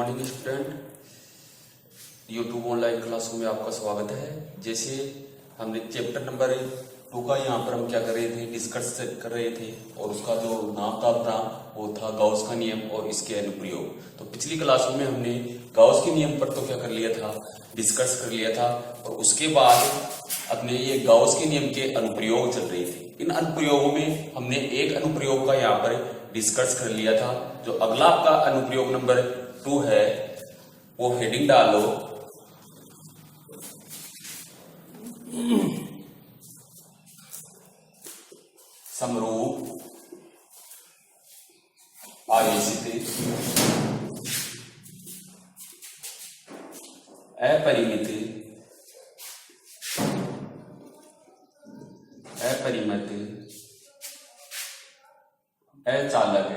Morning student, YouTube online क्लासों में आपका स्वागत है। जैसे हमने चैप्टर नंबर 2 का यहाँ पर हम क्या कर रहे थे, डिस्कस कर रहे थे, और उसका जो नाम था अपना वो था गाउस का नियम और इसके अनुप्रयोग। तो पिछली क्लासों में हमने गाउस के नियम पर तो क्या कर लिया था, डिस्कस कर लिया था, और उसके बाद अपने ये गाउस के नियम के अनुप्रयोग चल रहे थे। इन अनुप्रयोगों में हमने एक अनुप्रयोग का यहाँ पर डिस्कस कर लिया था। जो अगला आपका अनुप्रयोग नंबर 2 है वो हेडिंग डालो समरूप आवेशित अपरिमित अचालक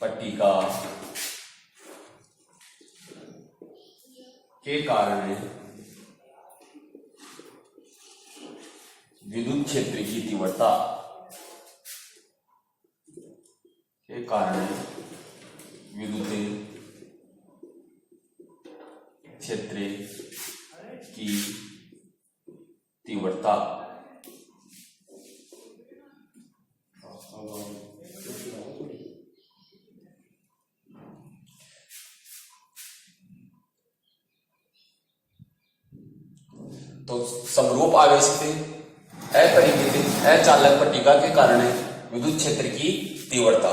पट्टिका के कारण विद्युत क्षेत्र की तीव्रता के कारण विद्युत क्षेत्र की तीव्रता तो समरूप आवेशित अपरिमित अचालक पट्टिका के कारण विद्युत क्षेत्र की तीव्रता।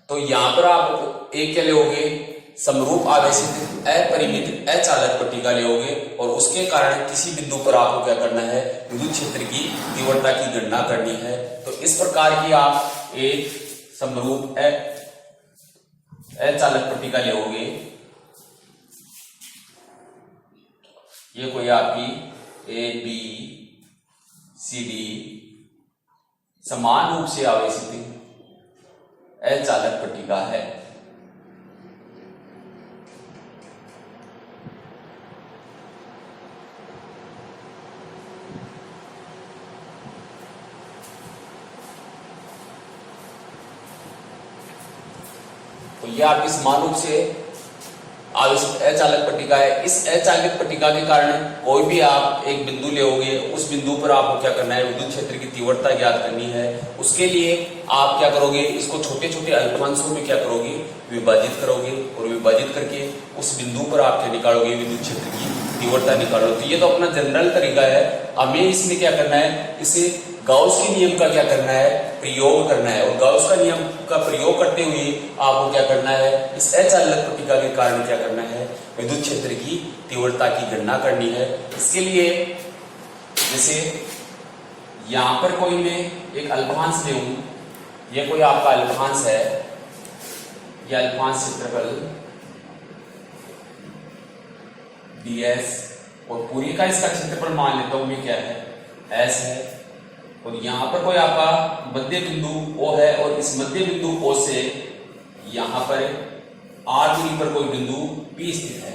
तो यहां पर आप एक क्या लोगे, समरूप आवेशित अपरिमित अचालक पट्टिका लोगे, और उसके कारण किसी बिंदु पर आपको क्या करना है, विद्युत क्षेत्र की तीव्रता की गणना करनी है। तो इस प्रकार की आप एक समरूप अचालक पट्टिका लोगे। ये कोई आपकी ए बी सी डी समान रूप से आवेशित अचालक पट्टिका है। तो यह आपकी समान रूप से आवेशित अचालक पट्टिका है। इस अचालक पट्टिका के कारण कोई भी आप एक बिंदु लोगे, उस बिंदु पर आपको क्या करना है, विद्युत क्षेत्र की तीव्रता ज्ञात करनी है। उसके लिए आप क्या करोगे, इसको छोटे छोटे अल्पांशों में क्या करोगे, विभाजित करोगे, और विभाजित करके उस बिंदु पर आप क्या निकालोगे, विद्युत क्षेत्र की तीव्रता निकालोगे। तो ये तो अपना जनरल तरीका है। हमें इसमें क्या करना है, इसे गाउस के नियम का क्या करना है, प्रयोग करना है। और गाउस का नियम का प्रयोग करते हुए आपको क्या करना है, इस अचालक पट्टिका के कारण क्या करना है, विद्युत क्षेत्र की तीव्रता की गणना करनी है। इसके लिए जैसे यहां पर कोई मैं एक अल्पांश ले लूं, ये कोई आपका अल्पांश है, यह अल्पांश क्षेत्रफल ds, और पूरी का इसका क्षेत्रफल मान लेता हूं मैं क्या है, s है। और यहां पर कोई आपका मध्य बिंदु O है, और इस मध्य बिंदु O से यहां पर r दूरी पर कोई बिंदु P स्थित है,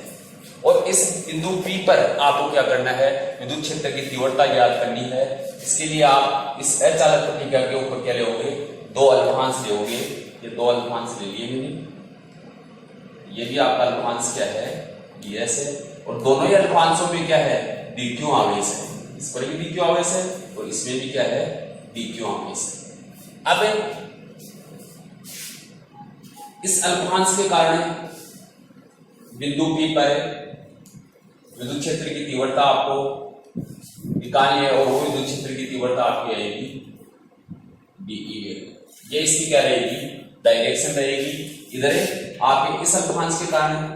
और इस बिंदु P पर आपको क्या करना है, विद्युत क्षेत्र की तीव्रता ज्ञात करनी है। इसके लिए आप इस अचालक पट्टिका के ऊपर क्या लोगे, दो अल्पांश लोगे। ये दो अल्पांश ले लिए मैंने। ये भी आपका अल्पांश क्या है, ds है, और दोनों ही अल्पांशों में क्या है, dq आवेश है। इस पर भी dq आवेश है, और इसमें भी क्या है, dq आवेश है। अब इस अल्पांश के कारण बिंदु P पर विद्युत क्षेत्र की तीव्रता आपको निकालनी है, और वो विद्युत क्षेत्र की तीव्रता आपकी आएगी dE। ये इसकी क्या रहेगी, डायरेक्शन रहेगी। इधर आपके इस अल्पांश के कारण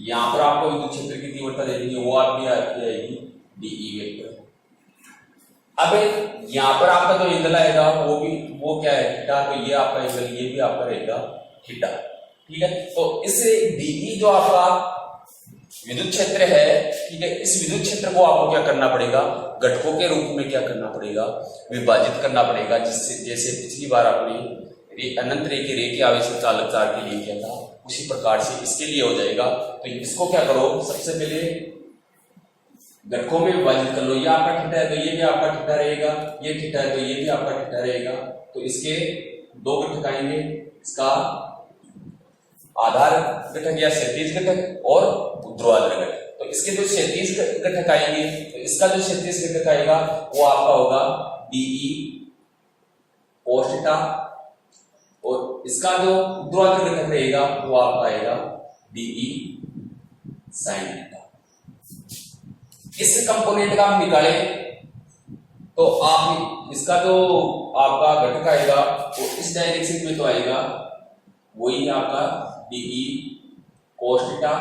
यहां पर आपको विद्युत क्षेत्र की तीव्रता दे देंगे, वो आपकी आएगी dE। अब यहां पर आपका जो एंगल आएगा वो क्या है, थीटा। तो ये आपका एंगल, ये भी आपका रहेगा थीटा, ठीक है। तो इस dE जो आपका विद्युत क्षेत्र है, ठीक है, इस विद्युत क्षेत्र को आपको क्या करना पड़ेगा, घटकों के रूप में क्या करना पड़ेगा, विभाजित करना पड़ेगा। जिससे जैसे पिछली बार आपने अनंत रेखी रेखी आवेशित चालक तार के लिए किया था, उसी प्रकार से इसके लिए हो जाएगा। तो इसको क्या करो, सबसे पहले घटकों में विभाजित कर लो। ये आपका थीटा है तो ये भी आपका थीटा रहेगा, ये थीटा है तो ये भी आपका थीटा रहेगा। तो इसके दो घटक आएंगे, इसका आधार घटक या क्षैतिज घटक और ऊर्ध्वाधर घटक। तो इसके जो क्षैतिज घटक आएंगे तो इसका जो क्षैतिज घटक आएगा वो आपका होगा DE cos थीटा, और इसका जो ऊर्ध्वाधर घटक रहेगा वो आपका आएगा DE sin थीटा। इस कंपोनेंट का हम निकालें तो आप इसका जो आपका घटक आएगा वो इस डायरेक्शन में तो आएगा वही आपका DE cos थीटा,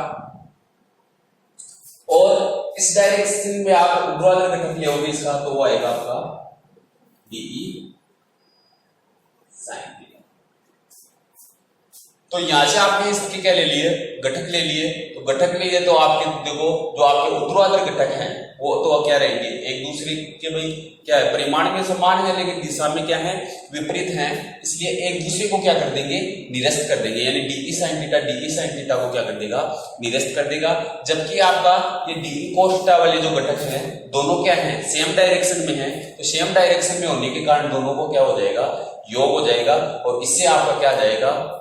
और इस डायरेक्शन में आप ऊर्ध्वाधर घटक लेओगे इसका तो वो आएगा आपका DE sin थीटा। तो यहां से आपने इसके क्या ले लिए, घटक ले लिए। तो घटक लिए तो आपके देखो जो आपके ऊर्ध्वाधर घटक हैं वो तो क्या रहेंगे, एक दूसरे के भाई क्या है परिमाण में समान है लेकिन दिशा में क्या है विपरीत हैं, इसलिए एक दूसरे को क्या कर देंगे निरस्त कर देंगे, यानी DE sin थीटा को क्या कर देगा निरस्त कर देगा। जबकि आपका ये DE cos थीटा वाले जो घटक हैं दोनों क्या है सेम डायरेक्शन में है, तो सेम डायरेक्शन में होने के कारण दोनों को क्या हो जाएगा योग हो जाएगा, और इससे आपका क्या आ जाएगा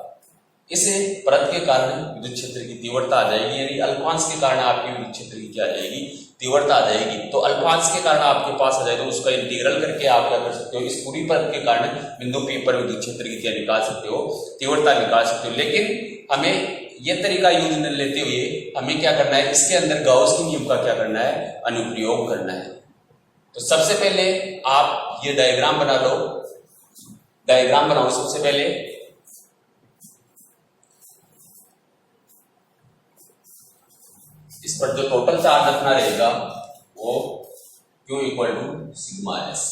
इस परत के कारण विद्युत क्षेत्र की तीव्रता आ जाएगी, यानी अल्पांश के कारण आपकी विद्युत क्षेत्र की क्या आ जाएगी तीव्रता आ जाएगी। तो अल्पांश के कारण आपके पास आ जाएगा, तो उसका इंटीग्रल करके आप क्या कर सकते हो इस पूरी परत के कारण बिंदु P पर विद्युत क्षेत्र की क्या निकाल सकते हो तीव्रता निकाल सकते हो। लेकिन हमें यह तरीका यूज न लेते हुए हमें क्या करना है, इसके अंदर गाउस के नियम का क्या करना है अनुप्रयोग करना है। तो सबसे पहले आप ये डायग्राम बना लो, डायग्राम बनाओ सबसे पहले। इस पर जो टोटल चार्ज रखना रहेगा वो Q equal to sigma S।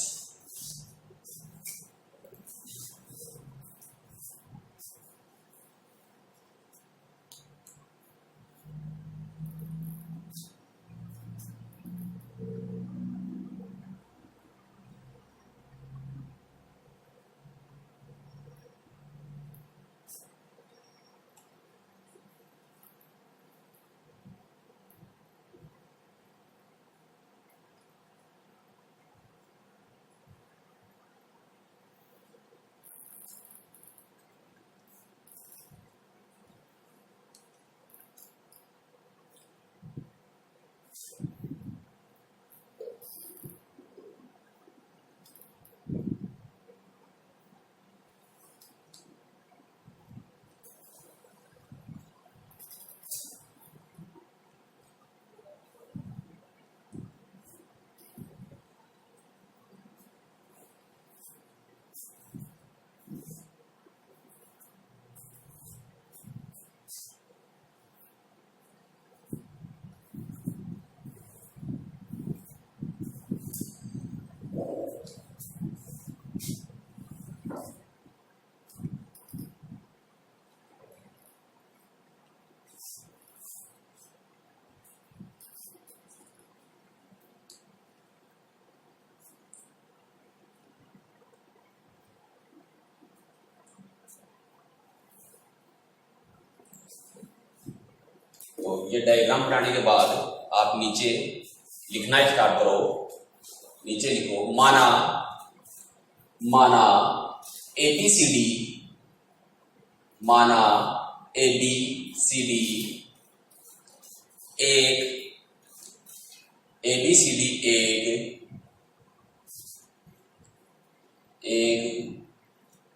तो ये डायग्राम बनाने के बाद आप नीचे लिखना स्टार्ट करो। नीचे लिखो माना ABCD, माना ABCD एक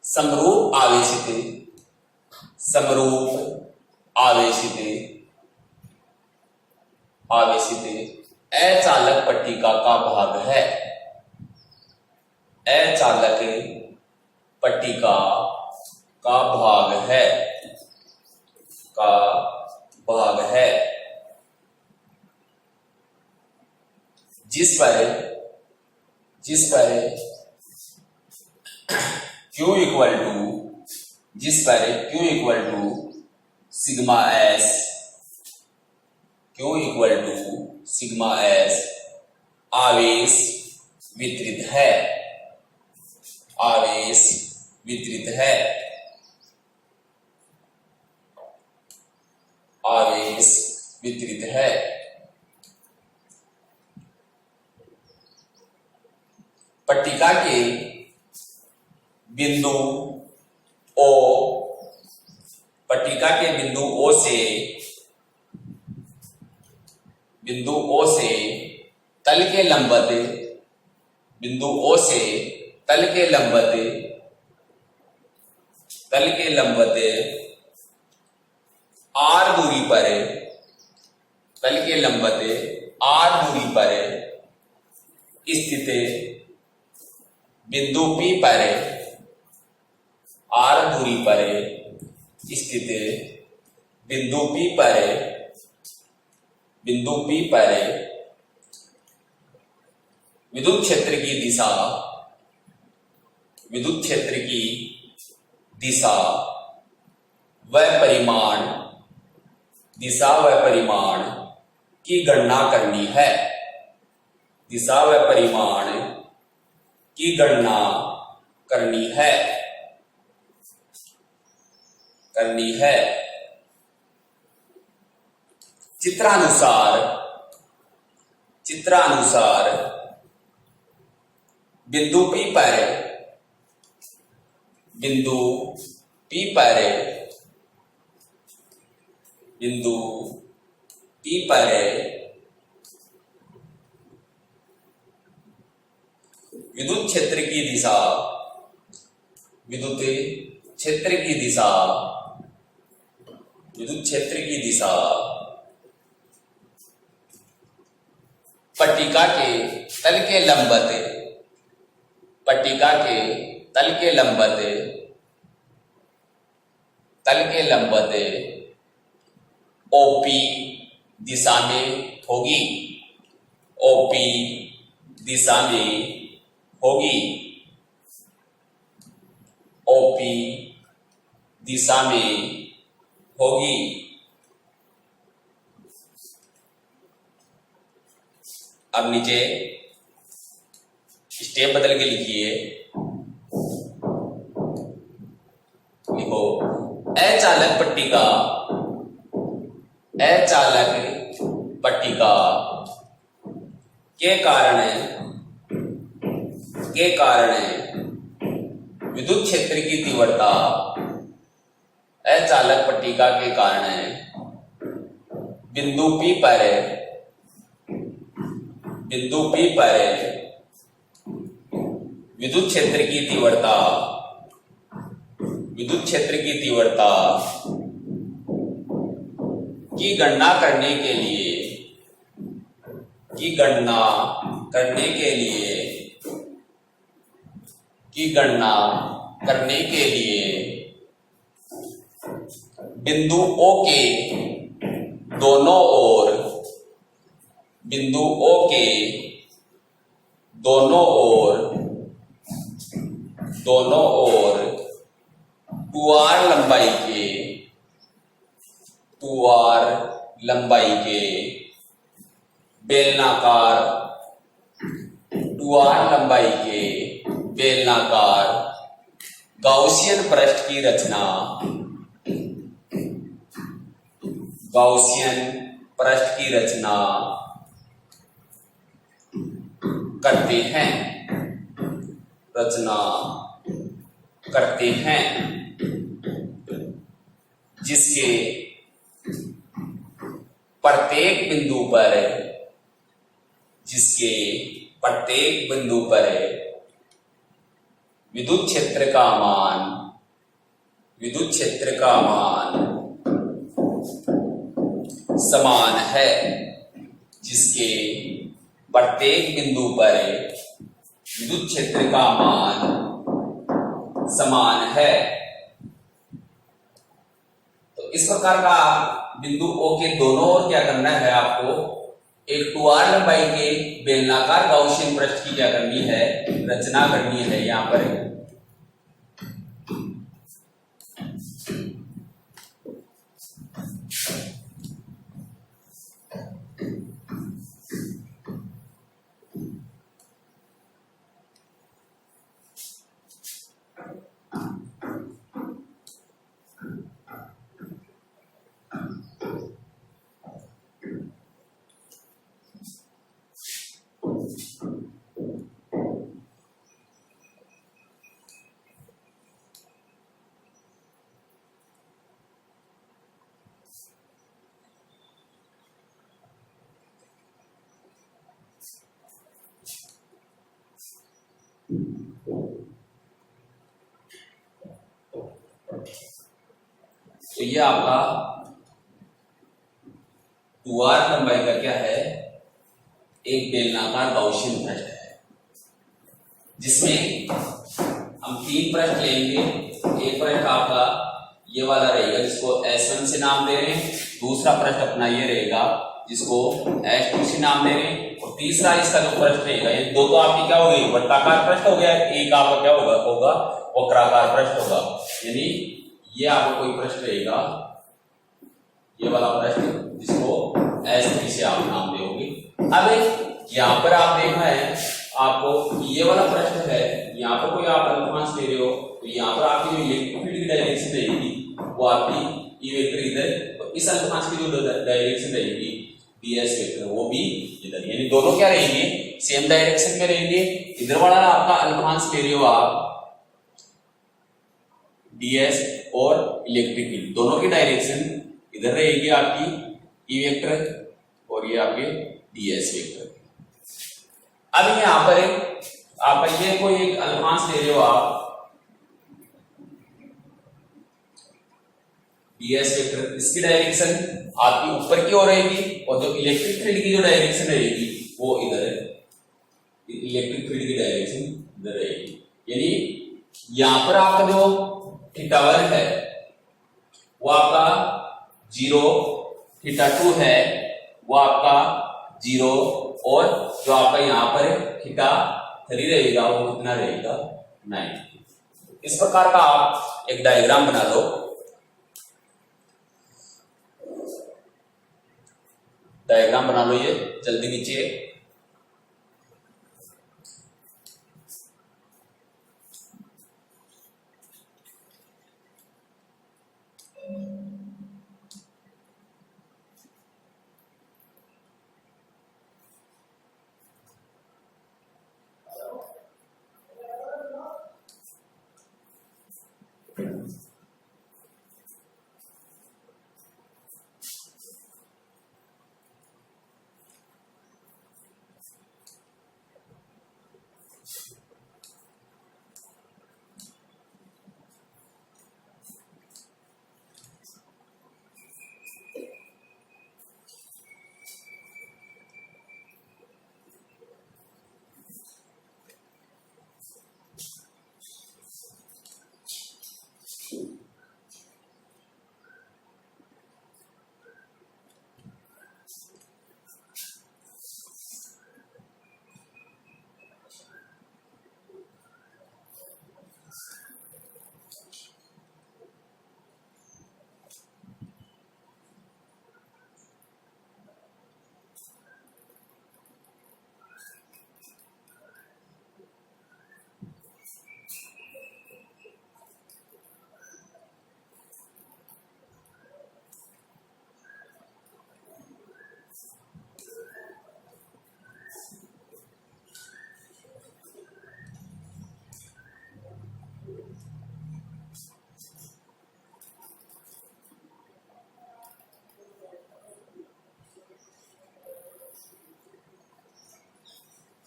समरूप आवेशित अचालक पट्टिका का भाग है। अचालक पट्टिका का भाग है जिस पर Q equal to sigma S आवेश वितरित है। पट्टिका के बिंदु बिंदु ओ से तल के लंबवत, बिंदु ओ से तल के लंबवत, तल के लंबवत आर दूरी पर, तल के लंबवत आर दूरी पर स्थित बिंदु P पर, आर दूरी पर स्थित बिंदु P पर, बिंदु P पर विद्युत क्षेत्र की दिशा, विद्युत क्षेत्र की दिशा व परिमाण, दिशा व परिमाण की गणना करनी है, दिशा व परिमाण की गणना करनी है, करनी है। चित्रानुसार, चित्रानुसार बिंदु P पर, बिंदु P पर, बिंदु P पर विद्युत क्षेत्र की दिशा, विद्युत क्षेत्र की दिशा, विद्युत क्षेत्र की दिशा पट्टिका के तल के लंबवत, पट्टिका के तल के लंबवत, तल के लंबवत OP दिशा में होगी, OP दिशा में होगी, OP दिशा में होगी। अब नीचे स्टेप बदल के लिखिए, लिखो अचालक पट्टिका, अचालक पट्टिका के कारण विद्युत क्षेत्र की तीव्रता, अचालक पट्टिका के कारण बिंदु P पर, बिंदु P पर विद्युत क्षेत्र की तीव्रता, विद्युत क्षेत्र की तीव्रता की गणना करने के लिए, की गणना करने के लिए, की गणना करने के लिए बिंदु O के दोनों ओर, बिंदु O के दोनों ओर, दोनों ओर 2r लंबाई के, 2r लंबाई के बेलनाकार, 2r लंबाई के बेलनाकार गाउसियन पृष्ठ की रचना, गाउसियन पृष्ठ की रचना करते हैं, रचना करते हैं, जिसके प्रत्येक बिंदु पर, जिसके प्रत्येक बिंदु पर विद्युत क्षेत्र का मान, विद्युत क्षेत्र का मान समान है, जिसके प्रत्येक बिंदु पर विद्युत क्षेत्र का मान समान है। तो इस प्रकार का बिंदु O के दोनों ओर क्या करना है आपको, एक 2r लंबाई के बेलनाकार गाउसियन पृष्ठ की क्या करनी है, रचना करनी है। यहां पर तो ये आपका 2r लंबाई का क्या है, एक बेलनाकार गाउसियन पृष्ठ है, जिसमें हम 3 पृष्ठ लेंगे। एक पृष्ठ आपका ये वाला रहेगा जिसको S1 से नाम दे रहे हैं, दूसरा पृष्ठ अपना ये रहेगा जिसको S2 से नाम दे रहे हैं, और तीसरा इसका जो पृष्ठ रहेगा, ये दो तो आपकी क्या हो गई, वृत्ताकार पृष्ठ हो गया, एक आपका क्या होगा वक्राकार पृष्ठ होगा। यानी ये आपको कोई पृष्ठ रहेगा, ये वाला पृष्ठ जिसको S3 से आप नाम दोगे। अब यहाँ पर आप देखना है आपको ये वाला पृष्ठ है, यहाँ पर कोई आप अल्पहांश ले रहे हो, तो यहाँ पर आपकी जो इलेक्ट्रिक फील्ड की डायरेक्शन रहेगी वो आपकी ये वेक्टर इधर, और इस अल्पहांश की जो डायरेक्शन रहेगी ds वेक्टर वो भी इधर, यानी दोनों क्या रहेंगे, सेम डायरेक्शन में रहेंगे। इधर वाला आपका अल्पहांश ले रहे हो आप ds और इलेक्ट्रिक फील्ड दोनों की डायरेक्शन इधर रहेगी आपकी ई वेक्टर और ये आपके ds वेक्टर। अब यहाँ पर आप ये कोई एक अल्पहांश ले रहे हो आप ds वेक्टर, इसकी डायरेक्शन आपकी ऊपर की ओर रहेगी, और जो इलेक्ट्रिक फील्ड की जो डायरेक्शन रहेगी वो इधर है, इलेक्ट्रिक फील्ड की डायरेक्शन इधर रहेगी। यानी यहां पर आपका जो θ1 है वो आपका 0, θ2 है वो आपका 0, और जो आपका यहाँ पर θ3 रहेगा वो कितना रहेगा 9। इस प्रकार का आप एक डायग्राम बना लो। डायग्राम बना लो ये जल्दी नीचे।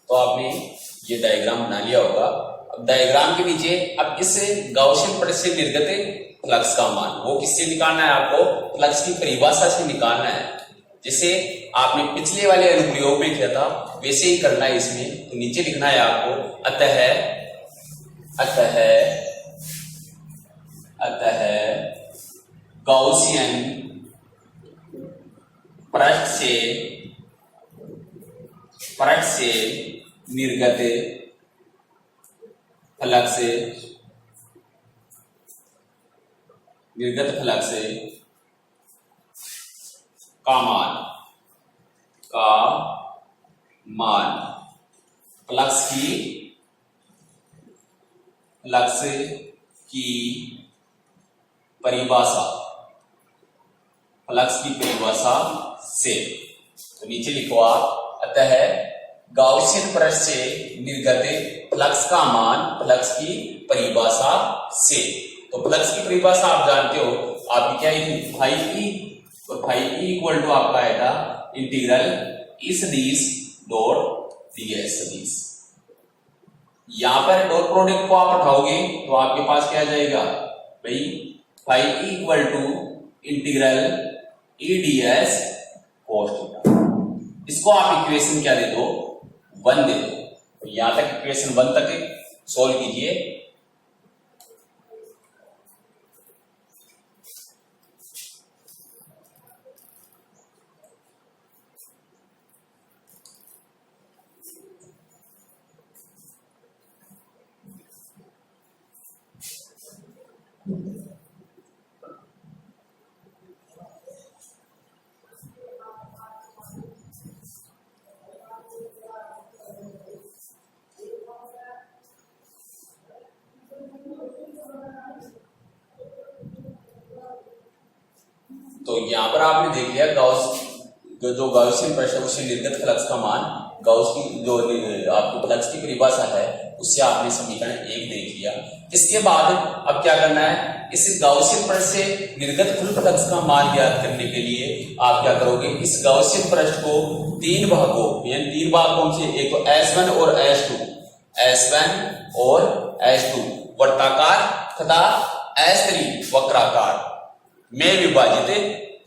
तो आपने ये डायग्राम बना लिया होगा। अब डायग्राम के नीचे अब इस गाउसियन पृष्ठ से निर्गत फ्लक्स का मान वो किससे निकालना है, आपको फ्लक्स की परिभाषा से निकालना है, जिसे आपने पिछले वाले अनुप्रयोग में किया था वैसे ही करना है इसमें। तो नीचे लिखना है आपको अतः गाउसियन पृष्ठ से निर्गत फ्लक्स का मान फ्लक्स की परिभाषा से। तो नीचे लिखो आप अतः गाउसियन पृष्ठ से निर्गत फ्लक्स का मान फ्लक्स की परिभाषा से। तो फ्लक्स की परिभाषा आप जानते हो आपकी क्या है, फाई ई, और फाई ई इक्वल टू आपका आएगा इंटीग्रल इस दिस डॉट ds सदिश। यहां पर डॉट प्रोडक्ट को आप उठाओगे तो आपके पास क्या आ जाएगा भाई, phi equal to integral E d s cos theta. इसको आप इक्वेशन क्या दे दो, 1 दे दो। तो यहां तक इक्वेशन 1 तक सोल्व कीजिए। तो यहां पर आपने देख लिया गॉस जो गॉसियन प्रश्न उससे निर्गत फ्लक्स का मान, गॉस की जो आपकी फ्लक्स की परिभाषा है उससे आपने समीकरण 1 देख लिया। इसके बाद अब क्या करना है, इस गॉसियन प्रश्न से निर्गत कुल फ्लक्स का मान ज्ञात करने के लिए आप क्या करोगे, इस गॉसियन प्रश्न को 3 भागों यानी 3 भाग कौन से, एक तो S1 और S2, S1 और S2 वर्ताकार तथा S3 वक्राकार में विभाजित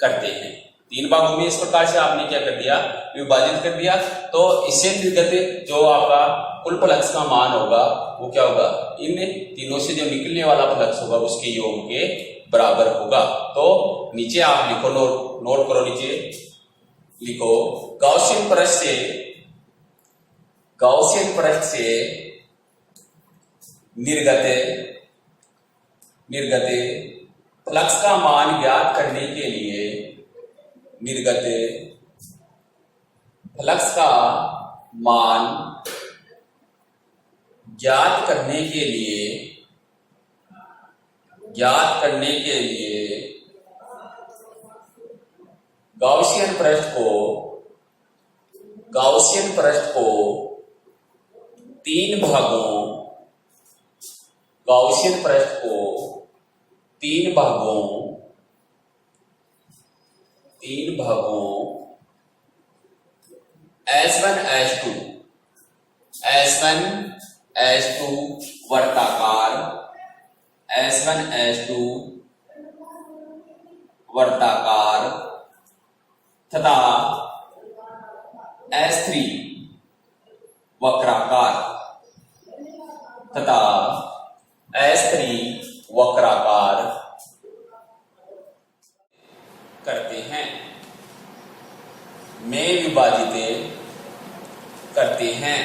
करते हैं। 3 भागों में इस प्रकार से आपने क्या कर दिया, विभाजित कर दिया। तो इससे निर्गत जो आपका कुल फ्लक्स का मान होगा वो क्या होगा, इन तीनों से जो निकलने वाला फ्लक्स होगा उसके योग के बराबर होगा। तो नीचे आप लिखो, नोट करो, नीचे लिखो गॉसियन प्रश्न से निर्गत फ्लक्स का मान ज्ञात करने के लिए, निर्गत फ्लक्स का मान ज्ञात करने के लिए गॉसियन प्रश्न को 3 भागों, गॉसियन प्रश्न को 3 भागों S1 S2 वर्ताकार, S1 S2 वर्ताकार तथा S3 वक्राकार करते हैं, में विभाजित करते हैं।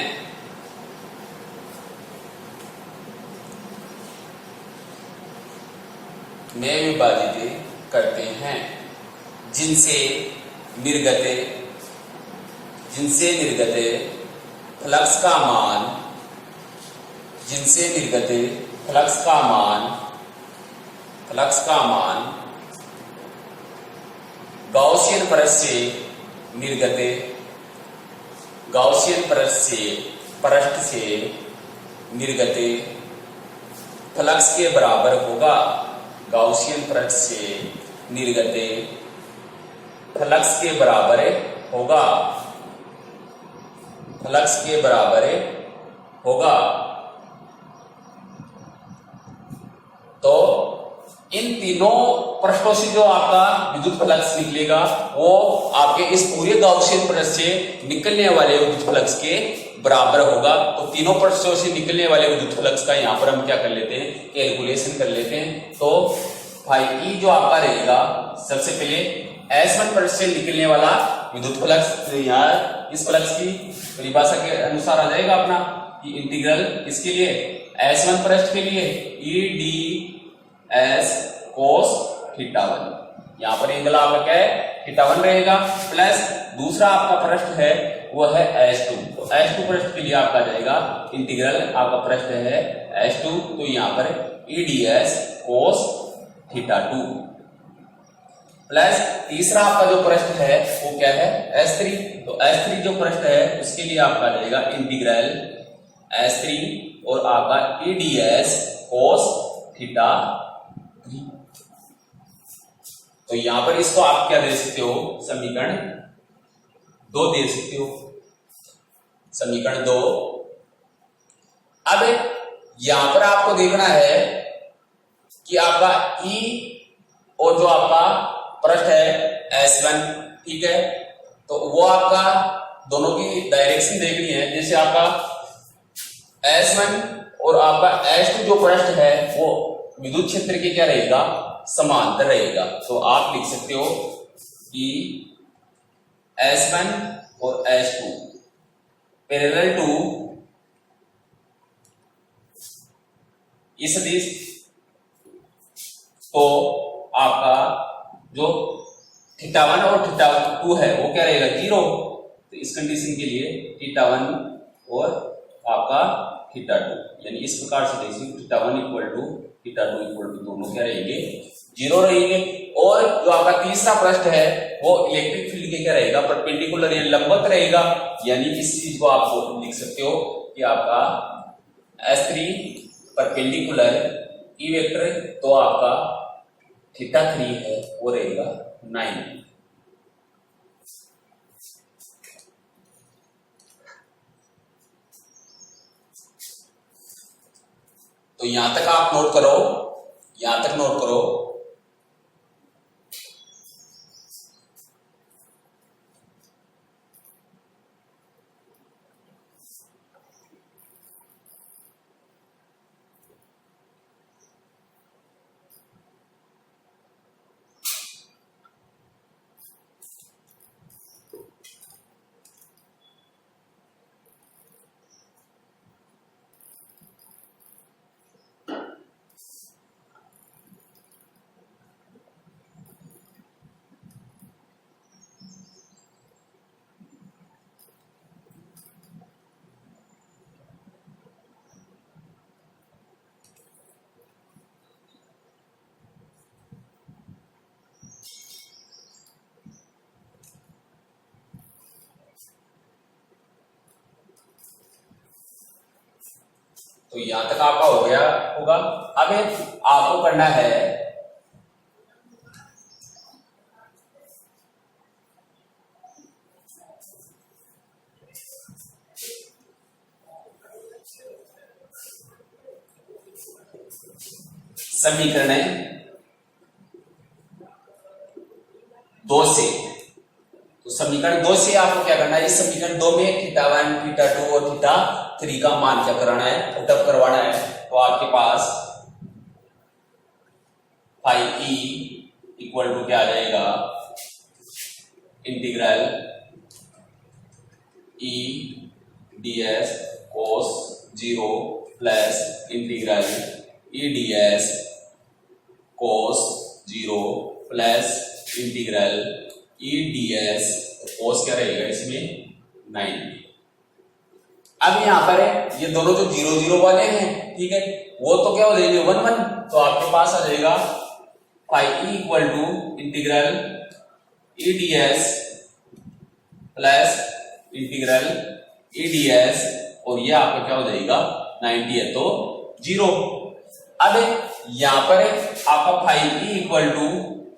जिनसे निर्गत फ्लक्स का मान गॉसियन प्रश्न से निर्गत फ्लक्स के बराबर होगा। गॉसियन प्रश्न से निर्गत फ्लक्स के बराबर होगा। तो इन तीनों प्रश्नों से जो आपका विद्युत फ्लक्स निकलेगा वो आपके इस पूरे गॉसियन प्रश्न से निकलने वाले विद्युत फ्लक्स के बराबर होगा। तो तीनों प्रश्नों से निकलने वाले विद्युत फ्लक्स का यहाँ पर हम क्या कर लेते हैं, कैलकुलेशन कर लेते हैं। तो फाई ई जो आपका रहेगा, सबसे पहले S1 प्रश्न से निकलने वाला विद्युत फ्लक्स यहाँ इस फ्लक्स की परिभाषा के अनुसार आ जाएगा अपना कि इंटीग्रल इसके लिए S1 प्रश्न के लिए ई डी एस कोस थीटा 1, यहाँ पर एंगल आपका क्या है, थीटा 1 रहेगा। प्लस दूसरा आपका प्रश्न है वो है S2, तो S2 प्रश्न के लिए आपका जाएगा इंटीग्रल, आपका प्रश्न है S2, तो यहाँ पर ई d s cos theta 2। Plus तीसरा आपका जो प्रश्न है वो क्या है, S3, तो S3 जो प्रश्न है उसके लिए आपका जाएगा इंटीग्रल S3 और आपका ई डी एस कोस थीटा 3। तो यहां पर इसको आप क्या दे सकते हो, समीकरण 2 दे सकते हो। समीकरण 2 अब यहां पर आपको देखना है कि आपका ई और जो आपका पृष्ठ है S1, ठीक है, तो वो आपका दोनों की डायरेक्शन देखनी है। जैसे आपका S1 और आपका S2 जो पृष्ठ है वो विद्युत क्षेत्र के क्या रहेगा, समांतर रहेगा। तो आप लिख सकते हो कि S1 और S2 पैरेलल टू इस दिश, तो आपका जो θ1 और θ2 है वो क्या रहेगा, 0। तो इस कंडीशन के लिए θ1 और आपका θ2, यानी इस प्रकार से देखिए θ1 इक्वल टू θ2 इक्वल टू दोनों क्या रहेंगे, 0 रहेंगे। और जो आपका तीसरा पृष्ठ है वो इलेक्ट्रिक फील्ड के क्या रहेगा, परपेंडिकुलर या लंबवत रहेगा। यानी इस चीज को आप लिख सकते हो कि आपका S3 परपेंडिकुलर ई वेक्टर, तो आपका θ3 है वो रहेगा 9। तो यहां तक आप नोट करो, यहां तक नोट करो। तो यहां तक आपका हो गया होगा। अब आपको करना है समीकरण 2 से। तो समीकरण 2 से आपको क्या करना है, इस समीकरण 2 में θ1, θ2 और θ3 का मान क्या कराना है, पुटअप करवाना है। तो आपके पास φe इक्वल टू क्या आ जाएगा, integral E ds cos 0 plus integral E ds cos 0 plus integral E ds cos क्या रहेगा इसमें 90। अब यहां पर ये दोनों जो 0 0 वाले हैं, ठीक है, वो तो क्या हो जाएंगे 1 1। तो आपके पास आ जाएगा φe equal to integral E ds plus integral E ds, और ये आपका क्या हो जाएगा 90 है तो 0। अब यहां पर आपका φe इक्वल टू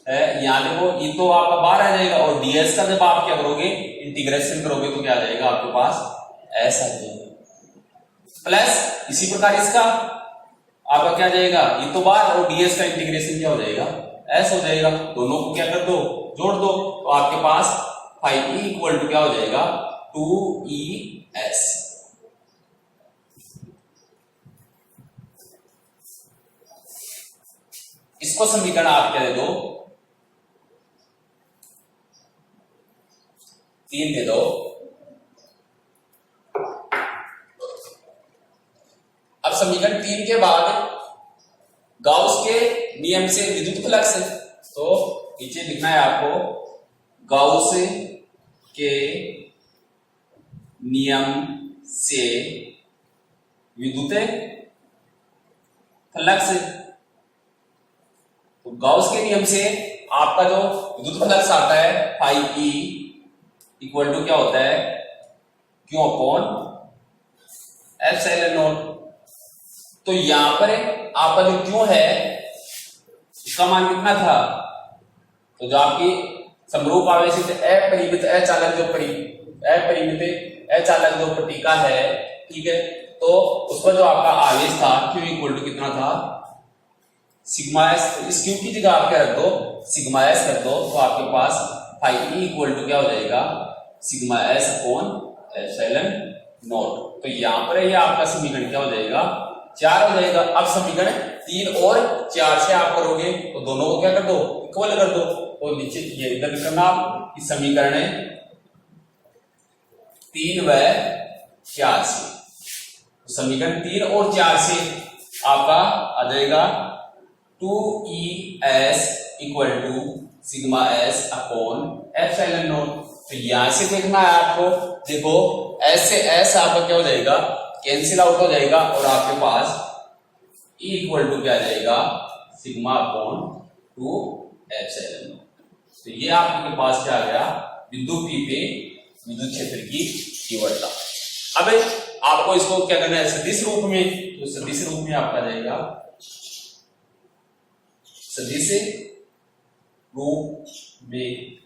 है, यहां देखो ये तो आपका बाहर आ जाएगा, और ds का जब आप क्या करोगे इंटीग्रेशन करोगे तो क्या आ जाएगा आपके पास s आ जाएगा, प्लस इसी प्रकार इसका आपका क्या जाएगा, ये तो बाहर, और ds का इंटीग्रेशन क्या हो जाएगा s हो जाएगा। दोनों को क्या कर दो, जोड़ दो, तो आपके पास φe इक्वल टू क्या हो जाएगा 2es। इसको समीकरण आप क्या दे दो, 3 दे दो। अब समीकरण 3 के बाद गाउस के नियम से विद्युत फ्लक्स, तो नीचे लिखना है आपको गाउस के नियम से विद्युत फ्लक्स। तो गाउस के नियम से आपका जो विद्युत फ्लक्स आता है φe इक्वल टू क्या होता है Q अपॉन एप्सिलॉन नॉट। तो यहां पर आपका जो Q है इसका मान कितना था, तो जो आपकी समरूप आवेशित अपरिमित अचालक जो अपरिमित अचालक जो पट्टिका है, ठीक है, तो उसका जो आपका आवेश था Q इक्वल टू कितना था सिग्मा एस। तो इस Q की जगह आप क्या रख दो सिग्मा एस कर दो, तो आपके पास फाई ई इक्वल टू क्या हो जाएगा sigma S upon epsilon naught. तो यहाँ पर ये आपका समीकरण क्या हो जाएगा 4 हो जाएगा। अब समीकरण 3 और 4 से आप करोगे तो दोनों को क्या कर दो इक्वल कर दो, तो नीचे ये इधर करना आप इस समीकरण है 3 व 4 से। तो समीकरण 3 और 4 से आपका आ जाएगा 2ES equal to sigma S upon epsilon naught. तो यहां से देखना है आपको, देखो एस से एस आपका क्या हो जाएगा कैंसिल आउट हो जाएगा और आपके पास E इक्वल टू क्या आ जाएगा सिग्मा अपॉन 2 एप्सिलॉन नॉट। तो ये आपके पास क्या आ गया बिंदु P पे विद्युत क्षेत्र की तीव्रता। अब आपको इसको क्या करना है सदिश रूप में, तो सदिश रूप में आपका जाएगा सदिश रूप में,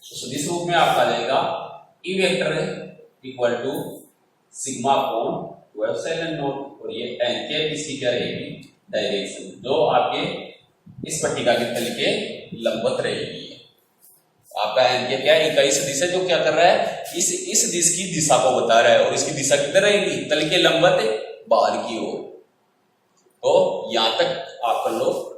तो सदिश रूप में आपका जाएगा E vector equal to sigma upon 2 epsilon naught, और ये n के इसकी क्या रहेगी डायरेक्शन जो आपके इस पट्टिका के तल के लंबवत रहेगी। आपका n के क्या इकाई सदिश है जो क्या कर रहा है इस दिश की दिशा को बता रहा है, और इसकी दिशा किधर रहेगी तल के लंबवत बाहर की ओर। तो यहां तक आप कर लो।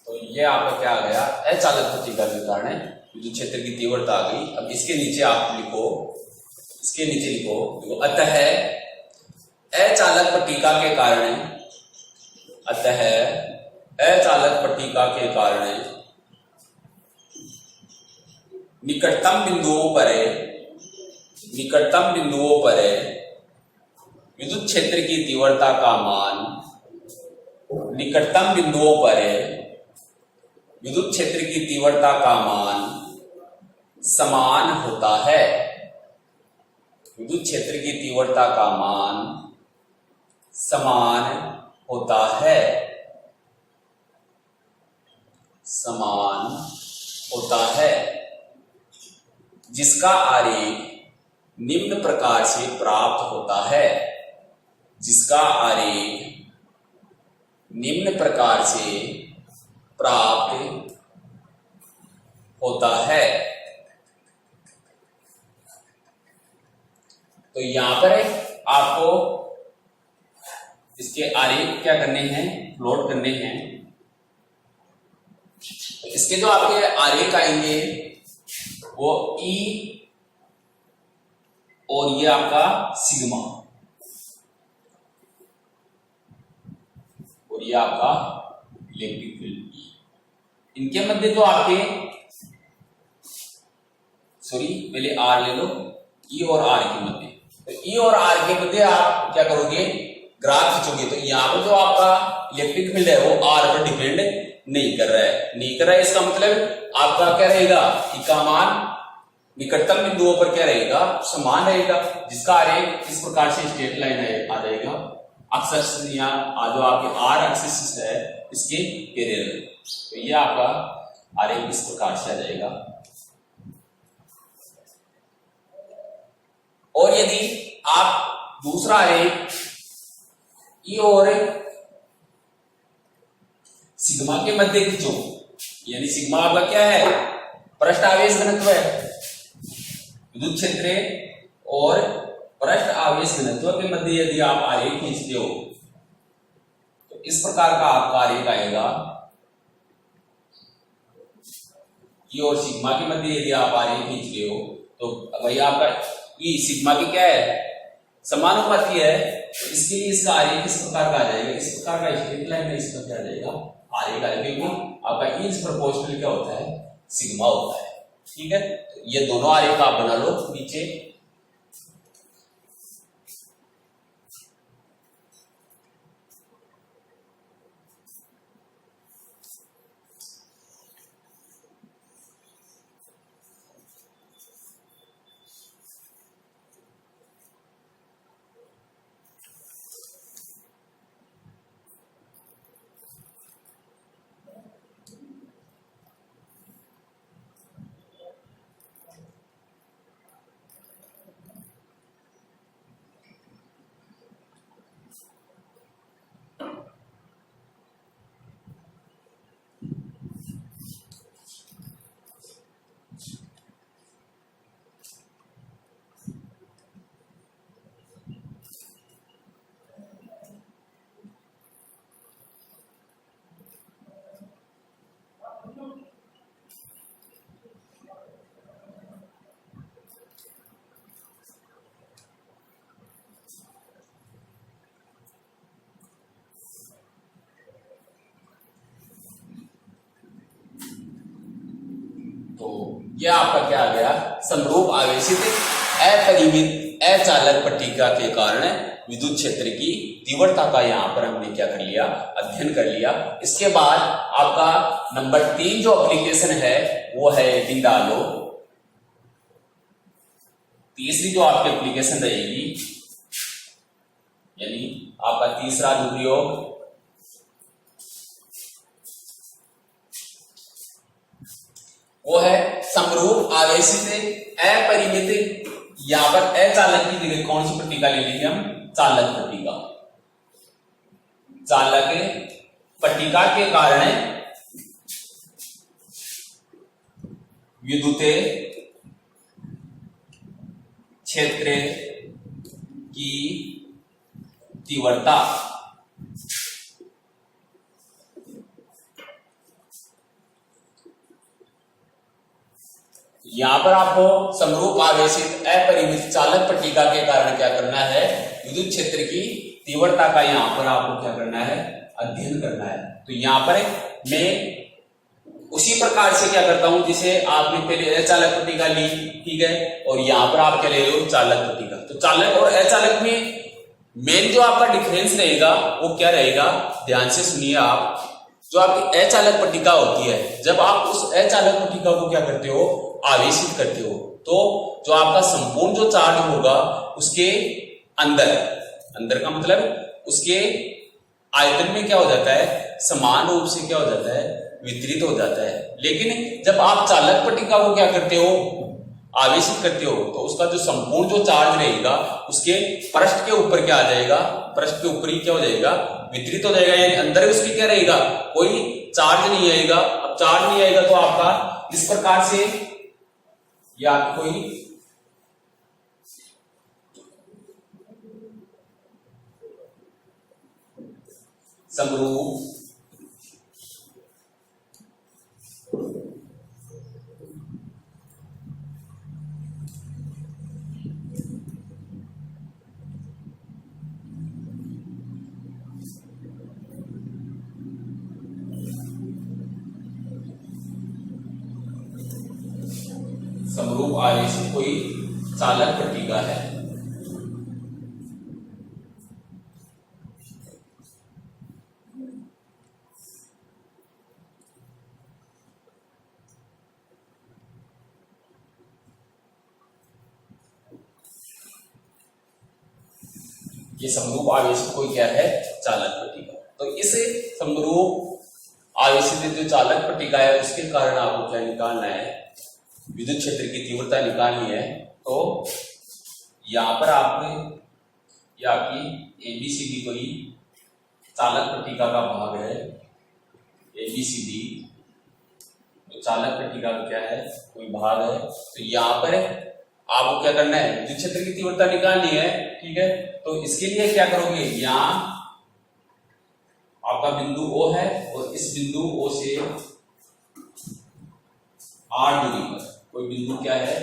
तो ये आपका क्या आ गया अचालक पट्टिका के कारण विद्युत क्षेत्र की तीव्रता आ गई। अब इसके नीचे आप लिखो, इसके नीचे लिखो तो अतः अचालक पट्टिका के कारण, अतः अचालक पट्टिका के कारण निकटतम बिंदुओं पर विद्युत क्षेत्र की तीव्रता का मान, निकटतम बिंदुओं पर विद्युत क्षेत्र की तीव्रता का मान समान होता है। विद्युत क्षेत्र की तीव्रता का मान समान होता है, समान होता है, जिसका आरेख निम्न प्रकार से प्राप्त होता है, जिसका आरेख निम्न प्रकार से प्राप्त होता है। तो यहां पर आपको इसके आरेख क्या करने हैं, प्लॉट करने हैं। तो इसके जो आपके आरेख आएंगे वो ई और ये आपका सिग्मा और ये आपका इलेक्ट्रिक फील्ड ई, इनके मध्य जो आपके पहले आर ले लो, ई और आर के मध्य, तो ई और आर के मध्य आप क्या करोगे ग्राफ खींचोगे। तो यहां पर जो आपका इलेक्ट्रिक फील्ड है वो आर पर डिपेंड नहीं कर रहा है, इसका मतलब आपका क्या रहेगा ई का मान निकटतम बिंदुओं पर क्या रहेगा, समान रहेगा, जिसका आरेख इस प्रकार से स्ट्रेट लाइन आ जाएगा, एक्सिस या जो आपके आर एक्सिस है इसके पैरेलल। तो ये आपका आरेख इस प्रकार से आ जाएगा। और यदि आप दूसरा आरेख ई और सिग्मा के मध्य खींचो, यानी सिग्मा आपका क्या है, पृष्ठ आवेश घनत्व है, विद्युत क्षेत्र और पृष्ठ आवेश घनत्व के मध्य यदि आप आरेख खींचते हो तो इस प्रकार का आपका आरेख आएगा। ई और सिग्मा के मध्य यदि आप आरेख खींचते हो तो भाई आपका ई सिग्मा की क्या है, समानुपाती है, तो इसके लिए इसका आरेख इस प्रकार का आ जाएगा, इस प्रकार का स्ट्रेट लाइन में इसका क्या आ जाएगा, आरेख आ जाएगा, क्योंकि आपका ई इज प्रोपोर्शनल क्या होता है, सिग्मा होता है। ठीक है, तो ये दोनों आरेख आप बना लो नीचे। तो यह आपका क्या आ गया, समरूप आवेशित अपरिमित अचालक पट्टिका के कारण विद्युत क्षेत्र की तीव्रता का यहां पर हमने क्या कर लिया, अध्ययन कर लिया। इसके बाद आपका नंबर 3 जो एप्लीकेशन है वो है डिंडालो। तीसरी जो आपकी एप्लीकेशन रहेगी, यानी आपका तीसरा अनुप्रयोग वो है समरूप आवेशित अपरिमित, यहां पर अचालक की जगह कौन सी पट्टिका ले लेंगे हम, चालक पट्टिका। चालक पट्टिका के कारण विद्युत क्षेत्र की तीव्रता यहां पर आपको समरूप आवेशित अपरिमित चालक पट्टिका के कारण क्या करना है, विद्युत क्षेत्र की तीव्रता का यहां पर आपको क्या करना है, अध्ययन करना है। तो यहां पर मैं उसी प्रकार से क्या करता हूं जिसे आपने पहले अचालक पट्टिका ली, ठीक है, और यहां पर आप क्या ले लो, चालक पट्टिका। तो चालक और अचालक में मेन जो आपका डिफरेंस रहेगा वो क्या रहेगा, ध्यान से सुनिए आप। जो आपकी अचालक पट्टिका होती है, जब आप उस अचालक पट्टिका को क्या करते हो, आवेशित करते हो, तो जो आपका संपूर्ण जो चार्ज होगा उसके अंदर, अंदर का मतलब उसके आयतन में क्या हो जाता है, समान रूप से क्या हो जाता है, वितरित हो जाता है। लेकिन जब आप चालक पट्टिका को क्या करते हो, आवेशित करते हो, तो उसका जो संपूर्ण जो चार्ज रहेगा उसके पृष्ठ के ऊपर क्या आ जाएगा, पृष्ठ के ऊपर ही क्या हो जाएगा, वितरित हो जाएगा, यानी अंदर उसकी क्या रहेगा, कोई चार्ज नहीं आएगा। अब चार्ज नहीं आएगा तो आपका इस प्रकार से या कोई समरूप समरूप आवेशित कोई चालक पट्टिका है। ये समरूप आवेशित कोई क्या है, चालक पट्टिका। तो इस समरूप आवेशित जो चालक पट्टिका है उसके कारण आपको क्या निकालना है, विद्युत क्षेत्र की तीव्रता निकालनी है। तो यहां पर आपने या आपकी एबीसीडी कोई चालक पट्टिका का भाग है, एबीसीडी तो चालक पट्टिका का क्या है, कोई भाग है। तो यहाँ पर आपको क्या करना है, विद्युत क्षेत्र की तीव्रता निकालनी है, ठीक है। तो इसके लिए क्या करोगे, यहाँ आपका बिंदु O है और इस बिंदु O से R दूरी पर कोई बिंदु क्या है,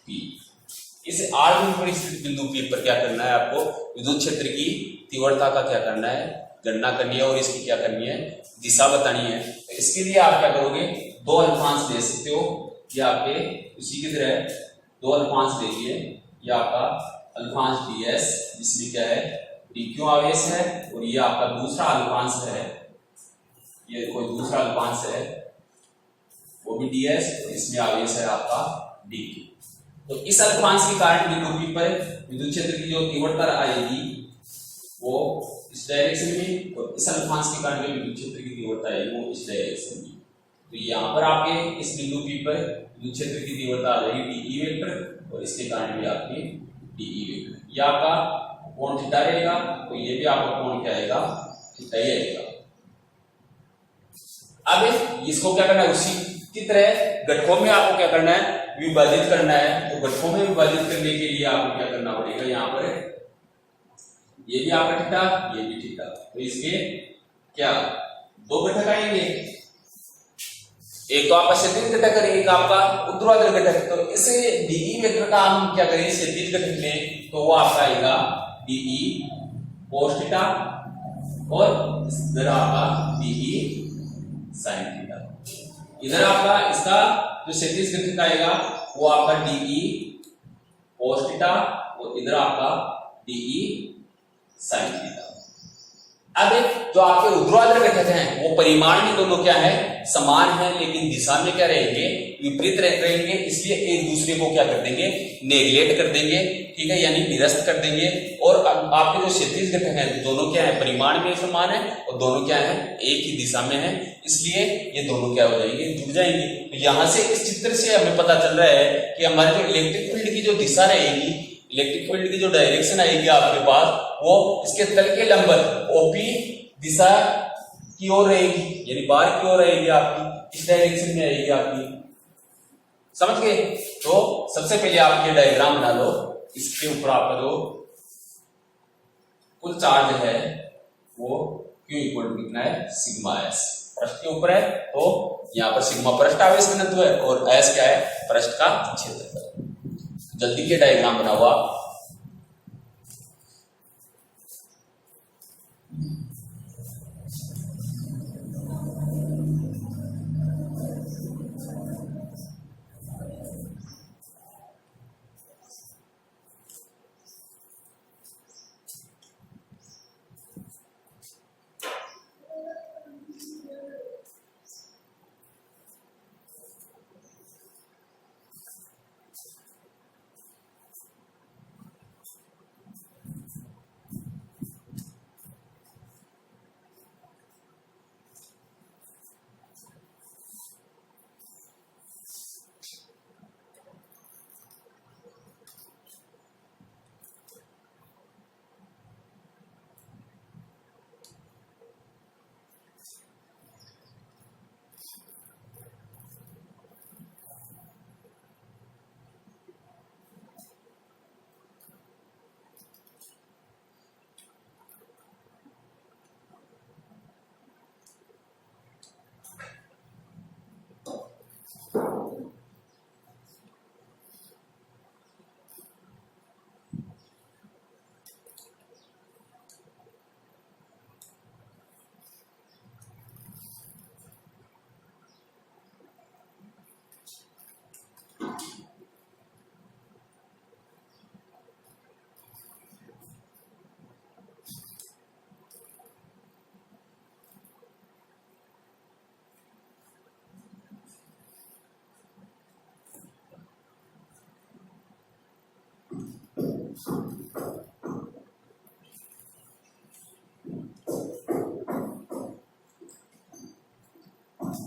P। इस R दूरी पर स्थित बिंदु P पर क्या करना है, आपको विद्युत क्षेत्र की तीव्रता का क्या करना है, गणना करनी है और इसकी क्या करनी है, दिशा बतानी है। तो इसके लिए आप क्या करोगे, दो अल्पांश ले सकते हो, ये आपके उसी की तरह दो अल्पांश लेंगे, ये आपका अल्पांश ds जिसमें क्या है dq आवेश है, और ये आपका दूसरा अल्पांश है, ये कोई दूसरा अल्पांश है वो भी ds, और इसमें आवेश है आपका dq। तो इस अल्पांश के कारण बिंदु P पर विद्युत क्षेत्र की जो तीव्रता आएगी वो इस डायरेक्शन में, और इस अल्पांश के कारण जो विद्युत क्षेत्र की तीव्रता आएगी वो इस डायरेक्शन में। तो यहाँ पर आपके इस बिंदु P पर विद्युत क्षेत्र की तीव्रता आ जाएगी dE वेक्टर, और इसके कारण भी आपकी dE वेक्टर। ये आपका कोण थीटा रहेगा, तो ये भी आपका कोण क्या आएगा, थीटा ही आएगा। अब इसको क्या करना है, उसी की तरह घटकों में आपको क्या करना है, विभाजित करना है। तो घटकों में विभाजित करने के लिए आपको क्या करना पड़ेगा, यहाँ पर ये भी आपका थीटा, ये भी थीटा, तो इसके क्या दो घटक आएंगे, एक तो आपका क्षैतिज घटक है, एक आपका ऊर्ध्वाधर घटक। तो इसे dE वेक्टर का हम क्या करें, क्षैतिज घटक में, तो वो आपका आएगा dE cos थीटा, और इधर आपका dE sin थीटा। इधर आपका इसका जो क्षैतिज घटक आएगा वो आपका dE cos थीटा, और इधर आपका dE sin थीटा। अब जो आपके ऊर्ध्वाधर घटक हैं वो परिमाण में दोनों क्या है, समान है, लेकिन दिशा में क्या रहेंगे, विपरीत रहेंगे। इसलिए एक दूसरे को क्या कर देंगे, नेग्लेक्ट कर देंगे, ठीक है, यानी निरस्त कर देंगे। और आपके जो क्षैतिज घटक हैं दोनों क्या है, परिमाण में समान है, और दोनों क्या है, एक ही दिशा में है, इसलिए ये दोनों क्या हो जाएंगे, जुड़ जाएंगे। तो यहाँ से इस चित्र से हमें पता चल रहा है कि हमारे जो इलेक्ट्रिक फील्ड की जो दिशा रहेगी, इलेक्ट्रिक फील्ड की जो डायरेक्शन आएगी आपके पास, वो इसके तल के लंबवत ओपी दिशा की ओर रहेगी, यानी बाहर की ओर रहेगी, आपकी इस डायरेक्शन में आएगी आपकी, समझ गए। तो सबसे पहले आप ये डायग्राम बना लो, इसके ऊपर आपका जो कुल चार्ज है वो Q इक्वल टू कितना है, सिग्मा s पृष्ठ के ऊपर है। तो यहाँ पर सिग्मा पृष्ठ आवेश घनत्व है, और s क्या है, पृष्ठ का क्षेत्रफल। जल्दी के डायग्राम बना हुआ,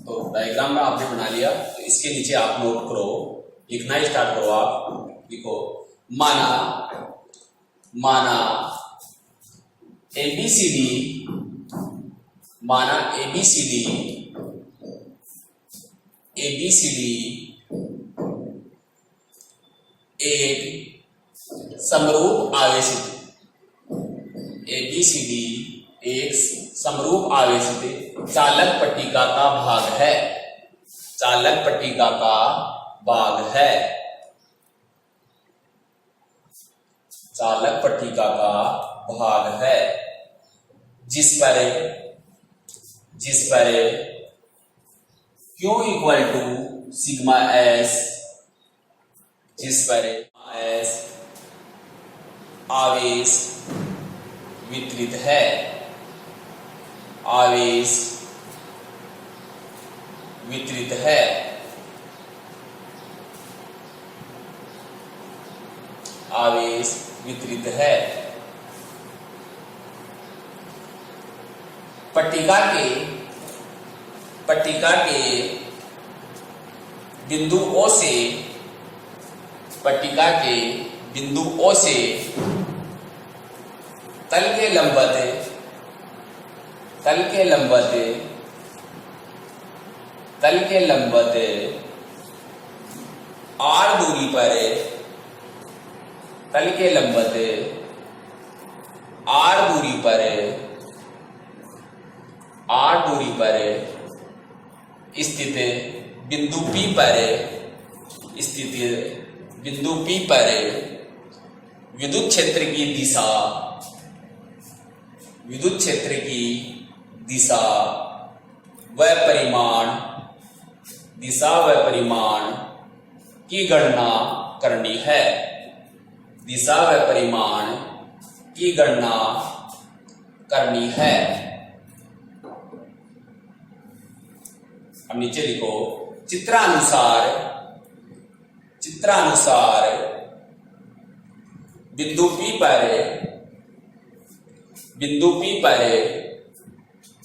तो डायग्राम में आपने बना लिया, तो इसके नीचे आप नोट करो, लिखना स्टार्ट करो। आप लिखो माना ABCD, माना ABCD एक समरूप आवेशित, ABCD एक समरूप आवेशित चालक पट्टिका का भाग है, चालक पट्टिका का भाग है, चालक पट्टिका का भाग है, जिस पर Q equal to sigma S, जिस पर S आवेश वितरित है, आवेश वितरित है, आवेश वितरित है। पट्टिका के बिंदु O से, पट्टिका के बिंदु O से तल के लंबवत R दूरी पर, तल के लंबवत R दूरी पर स्थित बिंदु P पर विद्युत क्षेत्र की दिशा व परिमाण की गणना करनी है, दिशा व परिमाण की गणना करनी है। अब नीचे लिखो चित्रानुसार बिंदु P पर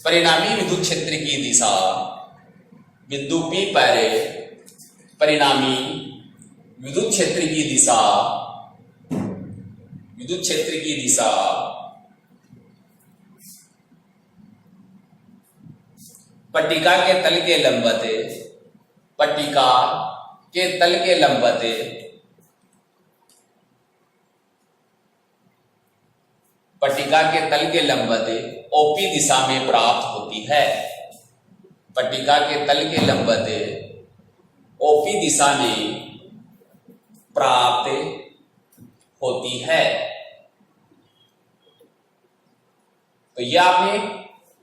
परिणामी विद्युत क्षेत्र की दिशा, बिंदु P पर परिणामी विद्युत क्षेत्र की दिशा पट्टिका के तल के लंबवत, पट्टिका के तल के लंबवत OP दिशा में प्राप्त होती है, पट्टिका के तल के लंबवत OP दिशा में प्राप्त होती है। तो ये आपने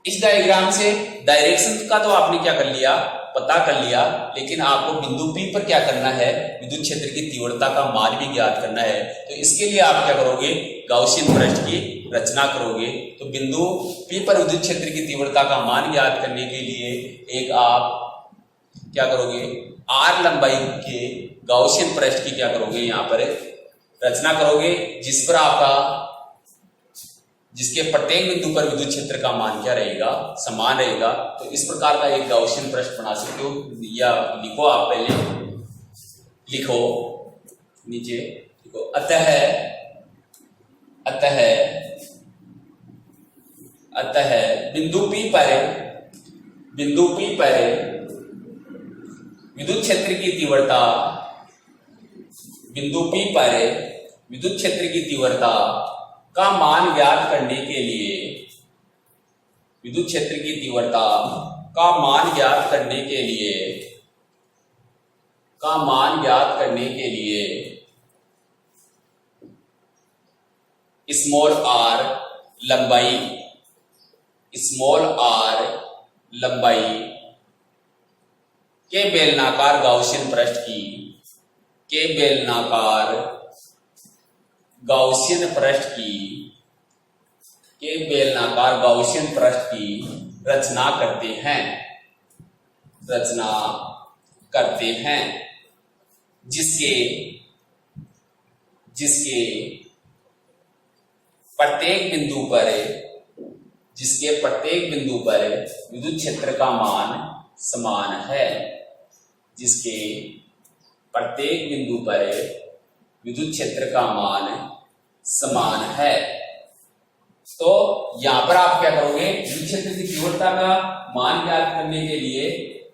इस डायग्राम से डायरेक्शन का तो आपने क्या कर लिया, पता कर लिया, लेकिन आपको बिंदु P पर क्या करना है, विद्युत क्षेत्र की तीव्रता का मान भी ज्ञात करना है। तो इसके लिए आप क्या करोगे, गाउसियन पृष्ठ की रचना करोगे। तो बिंदु P पर विद्युत क्षेत्र की तीव्रता का मान ज्ञात करने के लिए एक आप क्या करोगे, R लंबाई के गाउसियन पृष्ठ की क्या करोगे, यहाँ पर रचना करोगे, जिस पर आपका, जिसके प्रत्येक बिंदु पर विद्युत क्षेत्र का मान क्या रहेगा, समान रहेगा। तो इस प्रकार का एक गाउसियन पृष्ठ बना सकते हो, या लिखो, आप पहले लिखो, नीचे लिखो अतः बिंदु P पर विद्युत क्षेत्र की तीव्रता, बिंदु P पर विद्युत क्षेत्र की तीव्रता का मान ज्ञात करने के लिए, विद्युत क्षेत्र की तीव्रता का मान ज्ञात करने के लिए स्मॉल r लंबाई के बेलनाकार गाउसियन पृष्ठ की रचना करते हैं, जिसके प्रत्येक बिंदु पर विद्युत क्षेत्र का मान समान है, जिसके प्रत्येक बिंदु पर विद्युत क्षेत्र का मान समान है। तो यहां पर आप क्या करोगे, विद्युत क्षेत्र की तीव्रता का मान ज्ञात करने के लिए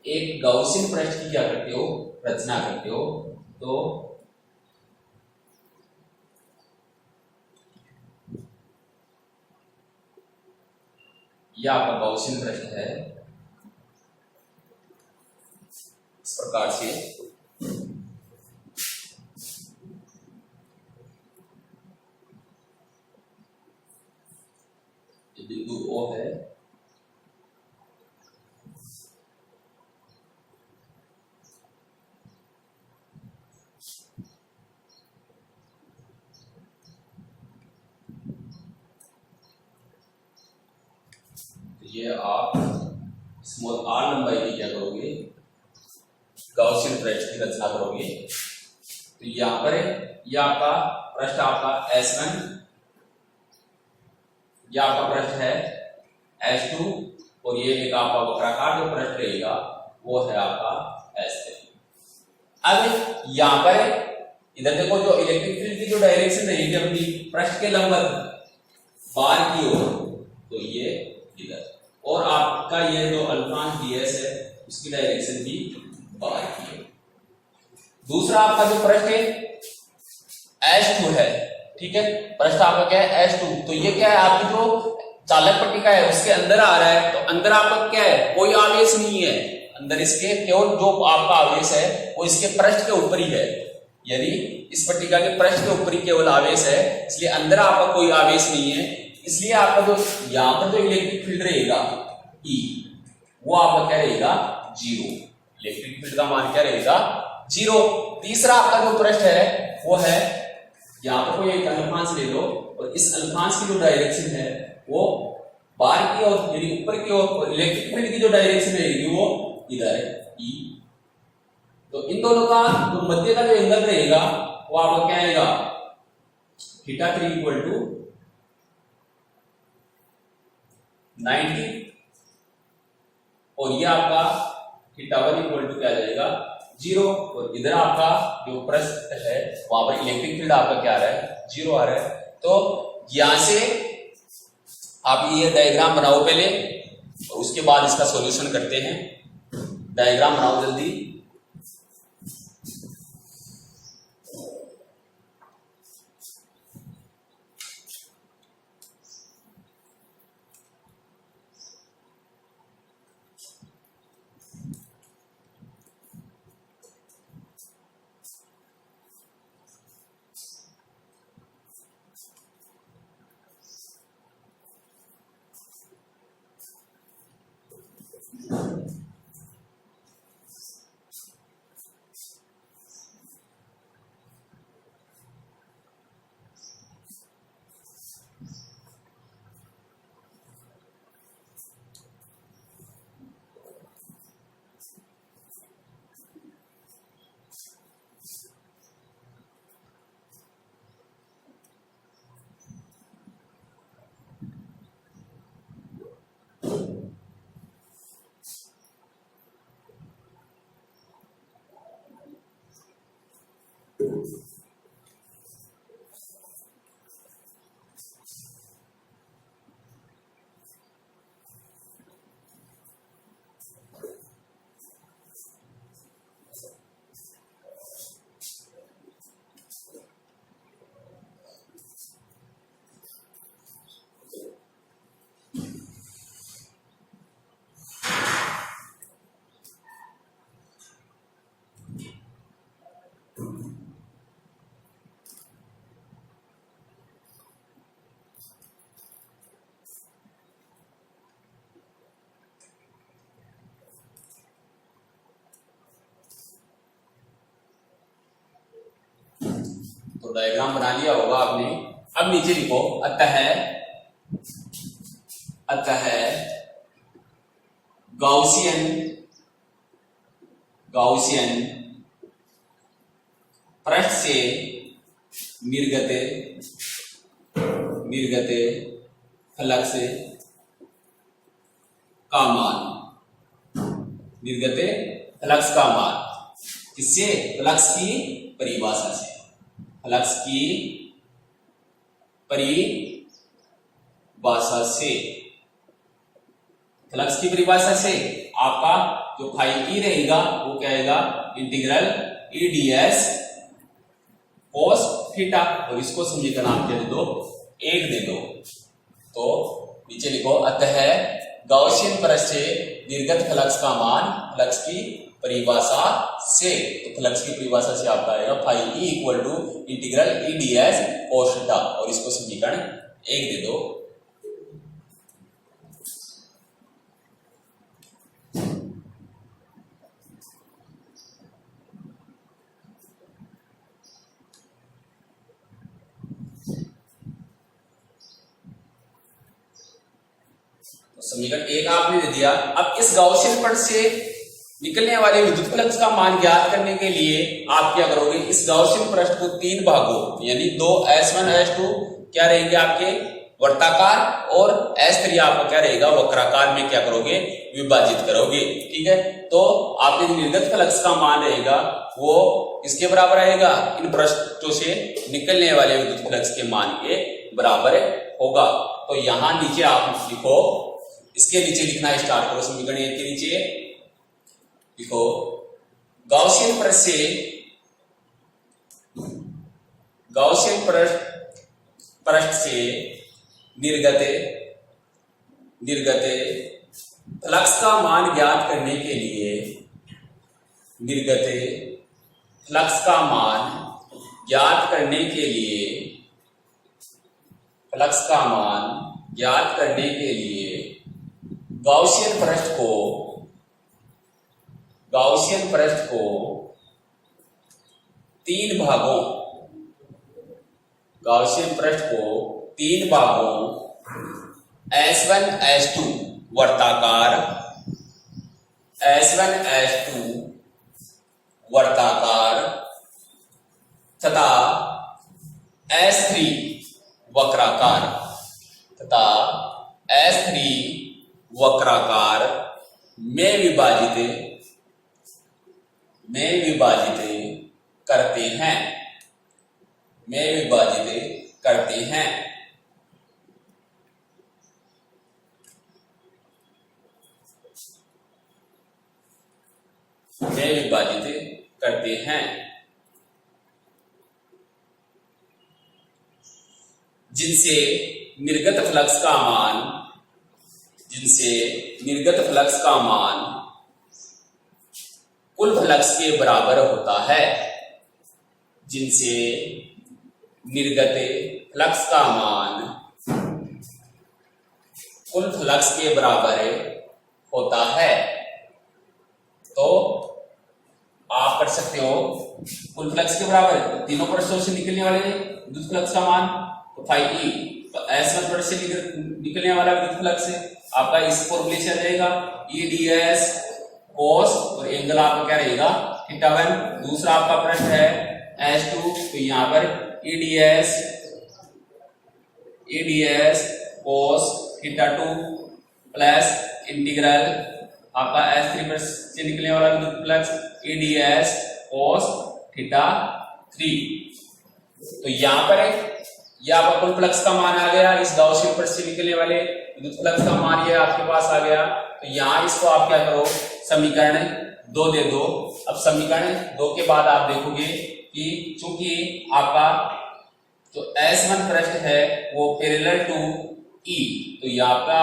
एक गाउसियन पृष्ठ की क्या करते हो, रचना करते हो। तो यह आपका गाउसियन पृष्ठ है, इस प्रकार से बिंदु O है, ये आप स्मॉल r लंबाई की क्या करोगे, गाउसियन पृष्ठ की रचना करोगे। तो यहां पर यह आपका पृष्ठ आपका S1, यह आपका पृष्ठ है S2 और ये एक आपका वक्राकार जो पृष्ठ रहेगा वो है आपका S3। अब यहां पर इधर देखो, जो इलेक्ट्रिक फील्ड की जो डायरेक्शन रहेगी अपनी पृष्ठ के लंबवत बाहर की ओर, तो ये इधर, और आपका ये जो अल्फांश ds है उसकी डायरेक्शन भी बाहर की ओर। दूसरा आपका जो पृष्ठ है S2 है, ठीक है, पृष्ठ आपका क्या है S2। तो ये क्या है, आपकी जो चालक पट्टिका है उसके अंदर आ रहा है, तो अंदर आपका क्या है, कोई आवेश नहीं है अंदर, इसके केवल जो आपका आवेश है वो इसके पृष्ठ के ऊपर ही है। यदि इस पट्टिका के पृष्ठ के ऊपर ही केवल आवेश है, इसलिए अंदर आपका कोई आवेश नहीं है, इसलिए आपका जो यहां पर जो इलेक्ट्रिक फील्ड रहेगा E, वो आपका क्या रहेगा, 0। इलेक्ट्रिक फील्ड का मान क्या रहेगा, 0। तीसरा आपका जो पृष्ठ है वो है, यहां पर कोई एक अल्फांश ले लो और इस अल्फांश की जो डायरेक्शन है वो बाहर की ओर यानी ऊपर की ओर, और इलेक्ट्रिक फील्ड की जो डायरेक्शन रहेगी वो इधर है E। तो इन दोनों का जो मध्य का जो एंगल रहेगा वो आपका क्या आएगा, θ3 = 90, और ये आपका θ1 = क्या आ जाएगा, 0। और इधर आपका जो पृष्ठ है वहां पर इलेक्ट्रिक फील्ड आपका क्या आ रहा है, 0 आ रहा है। तो यहां से आप ये डायग्राम बनाओ पहले, और उसके बाद इसका सॉल्यूशन करते हैं। डायग्राम बनाओ जल्दी। तो डायग्राम बना लिया होगा आपने। अब नीचे लिखो, अतः गाउसियन पृष्ठ से निर्गत फ्लक्स का मान निर्गत फ्लक्स का मान किससे? फ्लक्स की परिभाषा से। फ्लक्स की परिभाषा से, फ्लक्स की परिभाषा से आपका जो फाई ई रहेगा वो क्या आएगा? Integral E d s cos theta, और इसको समीकरण आप दे दो 1 दे दो। तो नीचे लिखो, अतः गॉसियन पृष्ठ से निर्गत फ्लक्स का मान फ्लक्स की परिभाषा से, तो फ्लक्स की परिभाषा से आपका आएगा phi E equal to integral E d s cos theta, और इसको समीकरण 1 दे दो। समीकरण 1 आपने दे दिया। अब इस गॉसियन पृष्ठ से निकलने वाले विद्युत फ्लक्स का मान ज्ञात करने के लिए आप क्या करोगे? इस गॉसियन पृष्ठ को 3 भागों यानी 2 S1 S2 क्या रहेंगे आपके? वर्ताकार, और S3 आपका क्या रहेगा? वक्राकार में क्या करोगे? विभाजित करोगे। ठीक है, तो आपके निर्गत फ्लक्स का मान रहेगा वो इसके बराबर आएगा, इन पृष्ठों से निकलने वाले विद्युत फ्लक्स के मान के बराबर होगा। तो यहां नीचे आप लिखो, इसके नीचे लिखना स्टार्ट करो। समीकरण 1 के नीचे लिखो, गॉसियन पृष्ठ से निर्गत फ्लक्स का मान ज्ञात करने के लिए, निर्गत फ्लक्स का मान ज्ञात करने के लिए, फ्लक्स का मान ज्ञात करने के लिए गॉसियन पृष्ठ को 3 भागों, गॉसियन पृष्ठ को 3 भागों S1 S2 वर्ताकार, S1 S2 वर्ताकार तथा S3 वक्राकार में विभाजित करते हैं। जिनसे निर्गत फ्लक्स का मान कुल फ्लक्स के बराबर होता है। जिनसे निर्गत फ्लक्स का मान कुल फ्लक्स के बराबर होता है। तो आप कर सकते हो कुल फ्लक्स के बराबर, तीनों पृष्ठों से निकलने वाले विद्युत फ्लक्स का मान तो फाई ई, तो S1 पृष्ठ से निकलने वाला विद्युत फ्लक्स आपका इस फॉर्मूले से आ जाएगा ई डी एस कोस, और एंगल आपका क्या रहेगा? थीटा 1। दूसरा आपका पृष्ठ है S2, तो यहाँ पर ई d s cos theta 2 plus integral आपका S3 पृष्ठ से निकलने वाला विद्युत फ्लक्स ई डी एस कोस थीटा 3। तो यहाँ पर ये आपका कुल फ्लक्स का मान आ गया, इस गॉसियन पृष्ठ से निकलने वाले विद्युत फ्लक्स का मान ये आपके पास आ गया। तो यहाँ इसको आप क्या करो? समीकरण 2 दे दो। अब समीकरण 2 के बाद आप देखोगे कि चूंकि आपका जो S1 पृष्ठ है वो पैरेलल टू E, तो ये आपका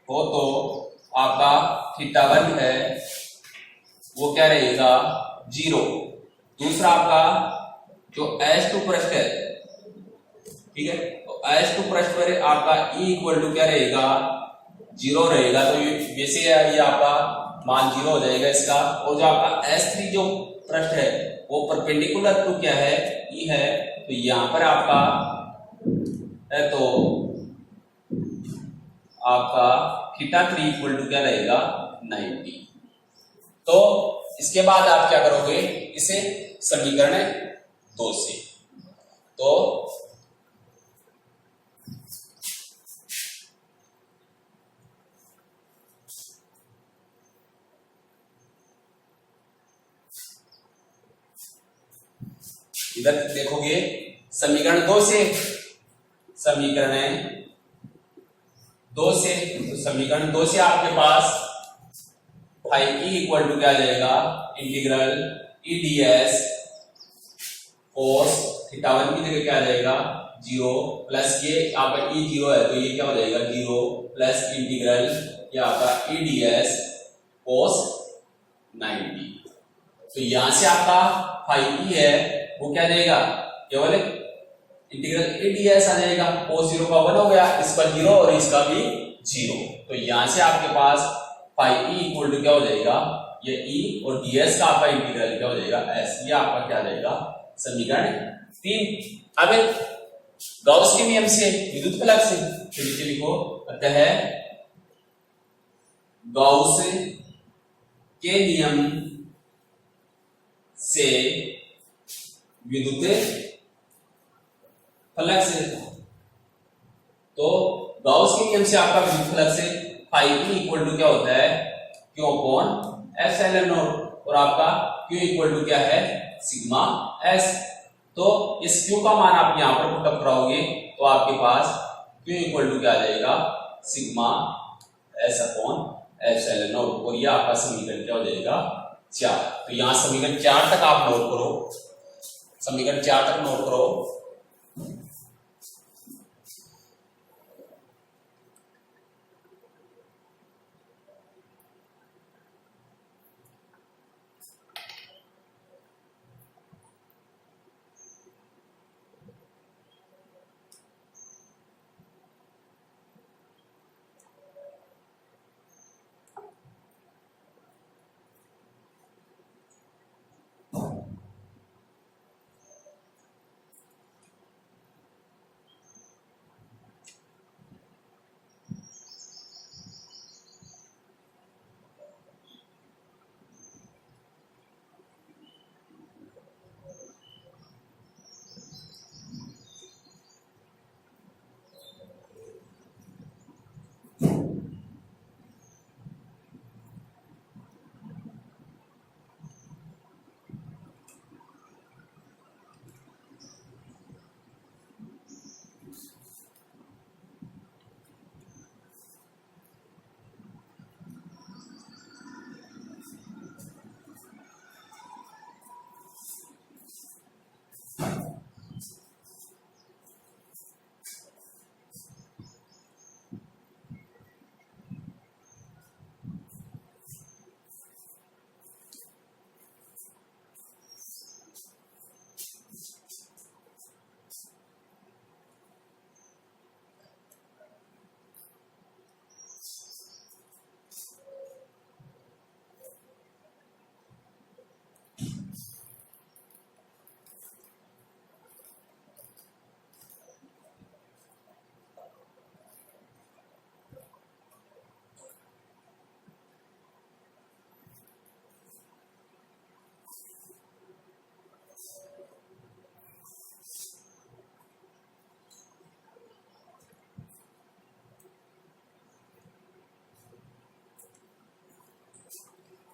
वो तो आपका थीटा 1 है वो क्या रहेगा? 0। दूसरा आपका जो S2 पृष्ठ है, ठीक है, तो S2 पृष्ठ पर आपका E इक्वल टू क्या रहेगा? 0 रहेगा। तो वैसे ये आपका मान 0 हो जाएगा इसका। और जो आपका S3 जो पृष्ठ है वो परपेंडिकुलर टू क्या है? E है। तो यहां पर आपका है तो आपका थीटा 3 इक्वल टू क्या रहेगा? 90। तो इसके बाद आप क्या करोगे? इसे समीकरण 2 से, तो इधर देखोगे समीकरण 2 से, समीकरण 2 से, तो समीकरण 2 से आपके पास फाइव ई इक्वल टू क्या आ जाएगा, integral E d s cos theta 1 की जगह क्या आ जाएगा 0 प्लस ये आपका ई 0 है तो ये क्या हो जाएगा 0 प्लस इंटीग्रल ये आपका ई डी एस कोस 90। तो यहां से आपका फाइव ई है वो क्या जाएगा, केवल इंटीग्रल ई डी एस आ जाएगा, कोस 0 का 1 हो गया, इसका 0 और इसका भी 0। तो यहां से आपके पास फाइव ई इक्वल टू क्या हो जाएगा, ये ई और डी एस का आपका इंटीग्रल क्या हो जाएगा एस, ये आपका क्या जाएगा समीकरण 3। अब गॉस के नियम से, विद्युत फलक से, तो नीचे लिखो, अतः गॉस के नियम से विद्युत फलक से, तो गॉस के नियम से आपका विद्युत फलक से फाइव ई इक्वल टू क्या होता है क्यू अपॉन एप्सिलॉन नॉट, और आपका क्यू इक्वल टू क्या है सिग्मा एस। तो इस क्यू का मान आप यहां पर पुटअप कराओगे तो आपके पास क्यू इक्वल टू क्या आ जाएगा sigma S upon epsilon naught, और ये आपका समीकरण क्या हो जाएगा 4। तो यहां समीकरण 4 तक आप नोट करो, समीकरण 4 तक नोट करो।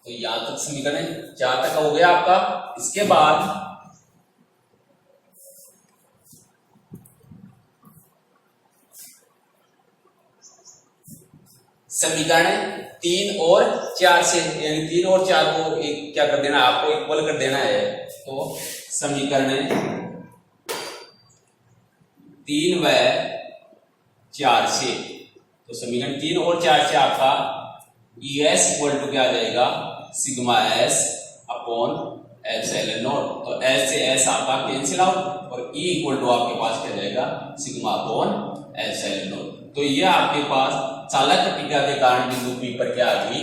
तो यहां तक समीकरण 4 तक हो गया आपका। इसके बाद समीकरण 3 और 4 से, यानी 3 और 4 को एक क्या कर देना, आपको इक्वल कर देना है। तो समीकरण 3 व 4 से, तो समीकरण 3 और 4 से आपका ई एस इक्वल टू क्या आ जाएगा sigma S upon epsilon naught. तो एस से एस आपका कैंसिल आउट, और ई इक्वल टू आपके पास क्या जाएगा सिग्मा अपॉन एप्सिलॉन नॉट। तो ये आपके पास चालक पट्टिका के कारण बिंदु पी पर क्या आ गई,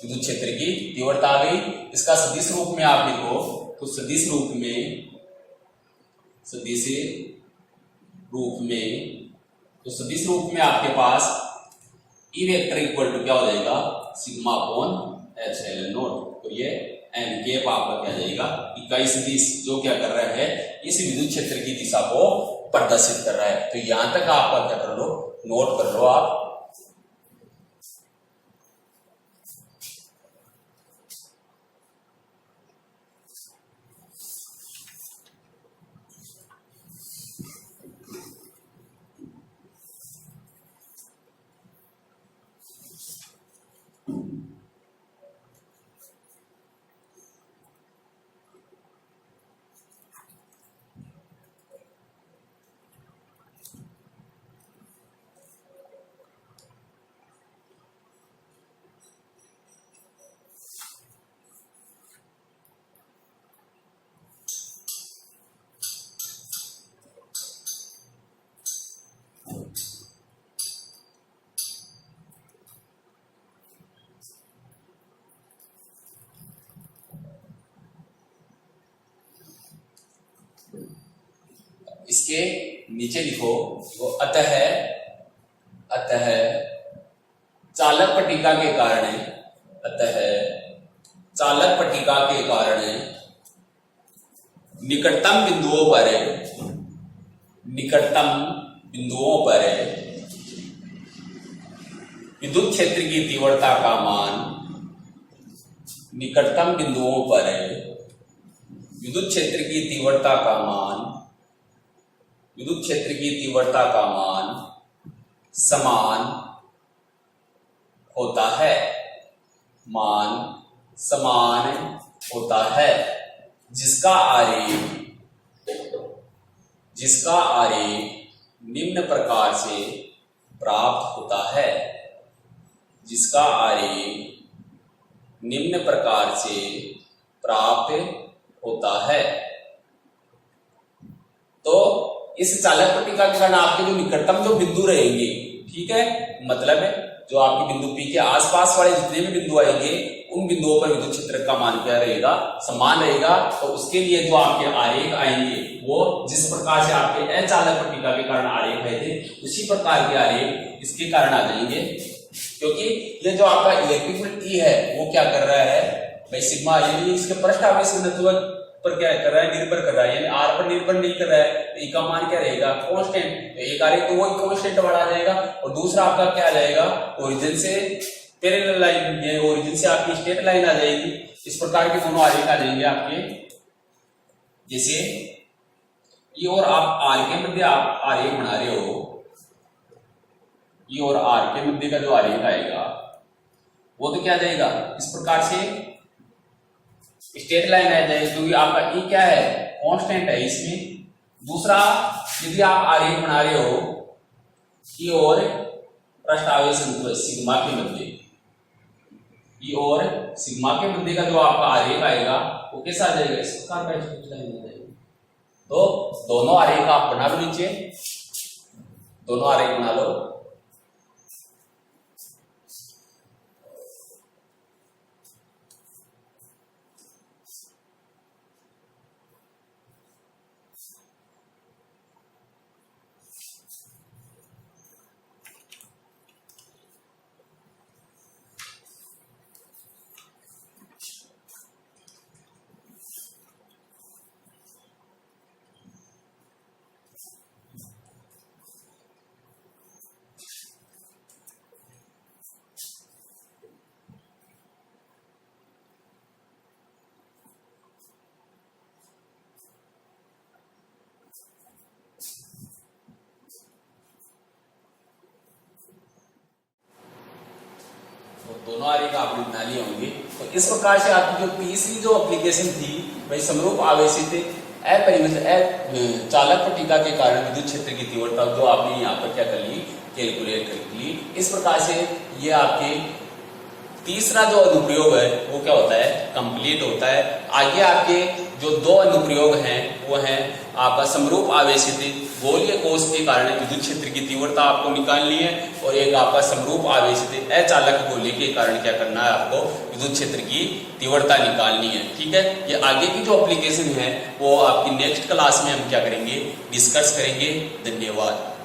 विद्युत क्षेत्र की तीव्रता आ गई। इसका सदिश रूप में आप लिखो, तो सदिश रूप में, सदिश रूप में आपके पास ई वेक्टर इक्वल टू क्या हो जाएगा सिग्मा अपॉन एप्सिलॉन नॉट। तो ये एन कैप आपका क्या जाएगा इकाई सदिश, जो क्या कर रहा है इस विद्युत क्षेत्र की दिशा को प्रदर्शित कर रहा है। तो यहां तक आपका क्या कर लो, नोट कर लो आप। इसके नीचे लिखो वो अतः चालक पट्टिका के कारण, अतः चालक पट्टिका के कारण निकटतम बिंदुओं पर विद्युत क्षेत्र की तीव्रता का मान, निकटतम बिंदुओं पर विद्युत क्षेत्र की तीव्रता का मान समान होता है, जिसका आरेख निम्न प्रकार से प्राप्त होता है, जिसका आरेख निम्न प्रकार से प्राप्त होता है। तो इस चालक पट्टिका के कारण आपके जो निकटतम जो बिंदु रहेंगे, ठीक है, मतलब जो आपके बिंदु P के आसपास वाले जितने भी बिंदु आएंगे उन बिंदुओं पर विद्युत क्षेत्र का मान क्या रहेगा, समान रहेगा। तो उसके लिए जो आपके आरेख आएंगे वो जिस प्रकार से आपके अचालक पट्टिका के कारण आरेख आए थे उसी प्रकार के आरेख इसके कारण आ जाएंगे, क्योंकि ये जो आपका इलेक्ट्रिक फील्ड E है वो क्या कर रहा है भाई, सिग्मा, यानी इसके पृष्ठ आवेश घनत्व पर क्या कर रहा है, निर्भर कर रहा है, यानी R पर निर्भर नहीं कर रहा है। तो E का मान क्या रहेगा, कांस्टेंट। तो एक आरेख तो वही कांस्टेंट वाला आ जाएगा, और दूसरा आपका क्या आ जाएगा, ओरिजिन से पैरेलल लाइन, ये ओरिजिन से आपकी स्ट्रेट लाइन आ जाएगी। इस प्रकार के दोनों आरेख आ जाएंगे आपके। जैसे ये और आप R के मध्य आप आरेख बना रहे हो, ये और R के मध्य का जो आरेख आएगा वो तो क्या आ जाएगा, इस प्रकार से स्ट्रेट लाइन आ जाएगी, क्योंकि आपका E क्या है, कांस्टेंट है इसमें। दूसरा, यदि आप आरेख बना रहे हो E और पृष्ठ आवेश सिग्मा के मध्य, E और सिग्मा के मध्य का जो आपका आरेख आएगा वो कैसा आ जाएगा, इस प्रकार का स्ट्रेट लाइन आ जाएगा। तो दोनों आरेख आप बना लो, नीचे दोनों आरेख बना लो। दोनों आरेख आपने बना लिए होंगे। तो इस प्रकार से आपकी जो तीसरी जो एप्लीकेशन थी भाई, समरूप आवेशित अपरिमित चालक पट्टिका के कारण विद्युत क्षेत्र की तीव्रता, जो आपने यहाँ पर क्या कर ली, कैलकुलेट कर ली। इस प्रकार से ये आपके तीसरा जो अनुप्रयोग है वो क्या होता है, कंप्लीट होता है। आगे आपके जो दो अनुप्रयोग हैं वो हैं आपका समरूप आवेशित गोलीय कोश के कारण विद्युत क्षेत्र की तीव्रता आपको निकालनी है, और एक आपका समरूप आवेशित अचालक गोली के कारण क्या करना है, आपको विद्युत क्षेत्र की तीव्रता निकालनी है। ठीक है, ये आगे की जो एप्लीकेशन है वो आपकी नेक्स्ट क्लास में हम क्या करेंगे, डिस्कस करेंगे। धन्यवाद।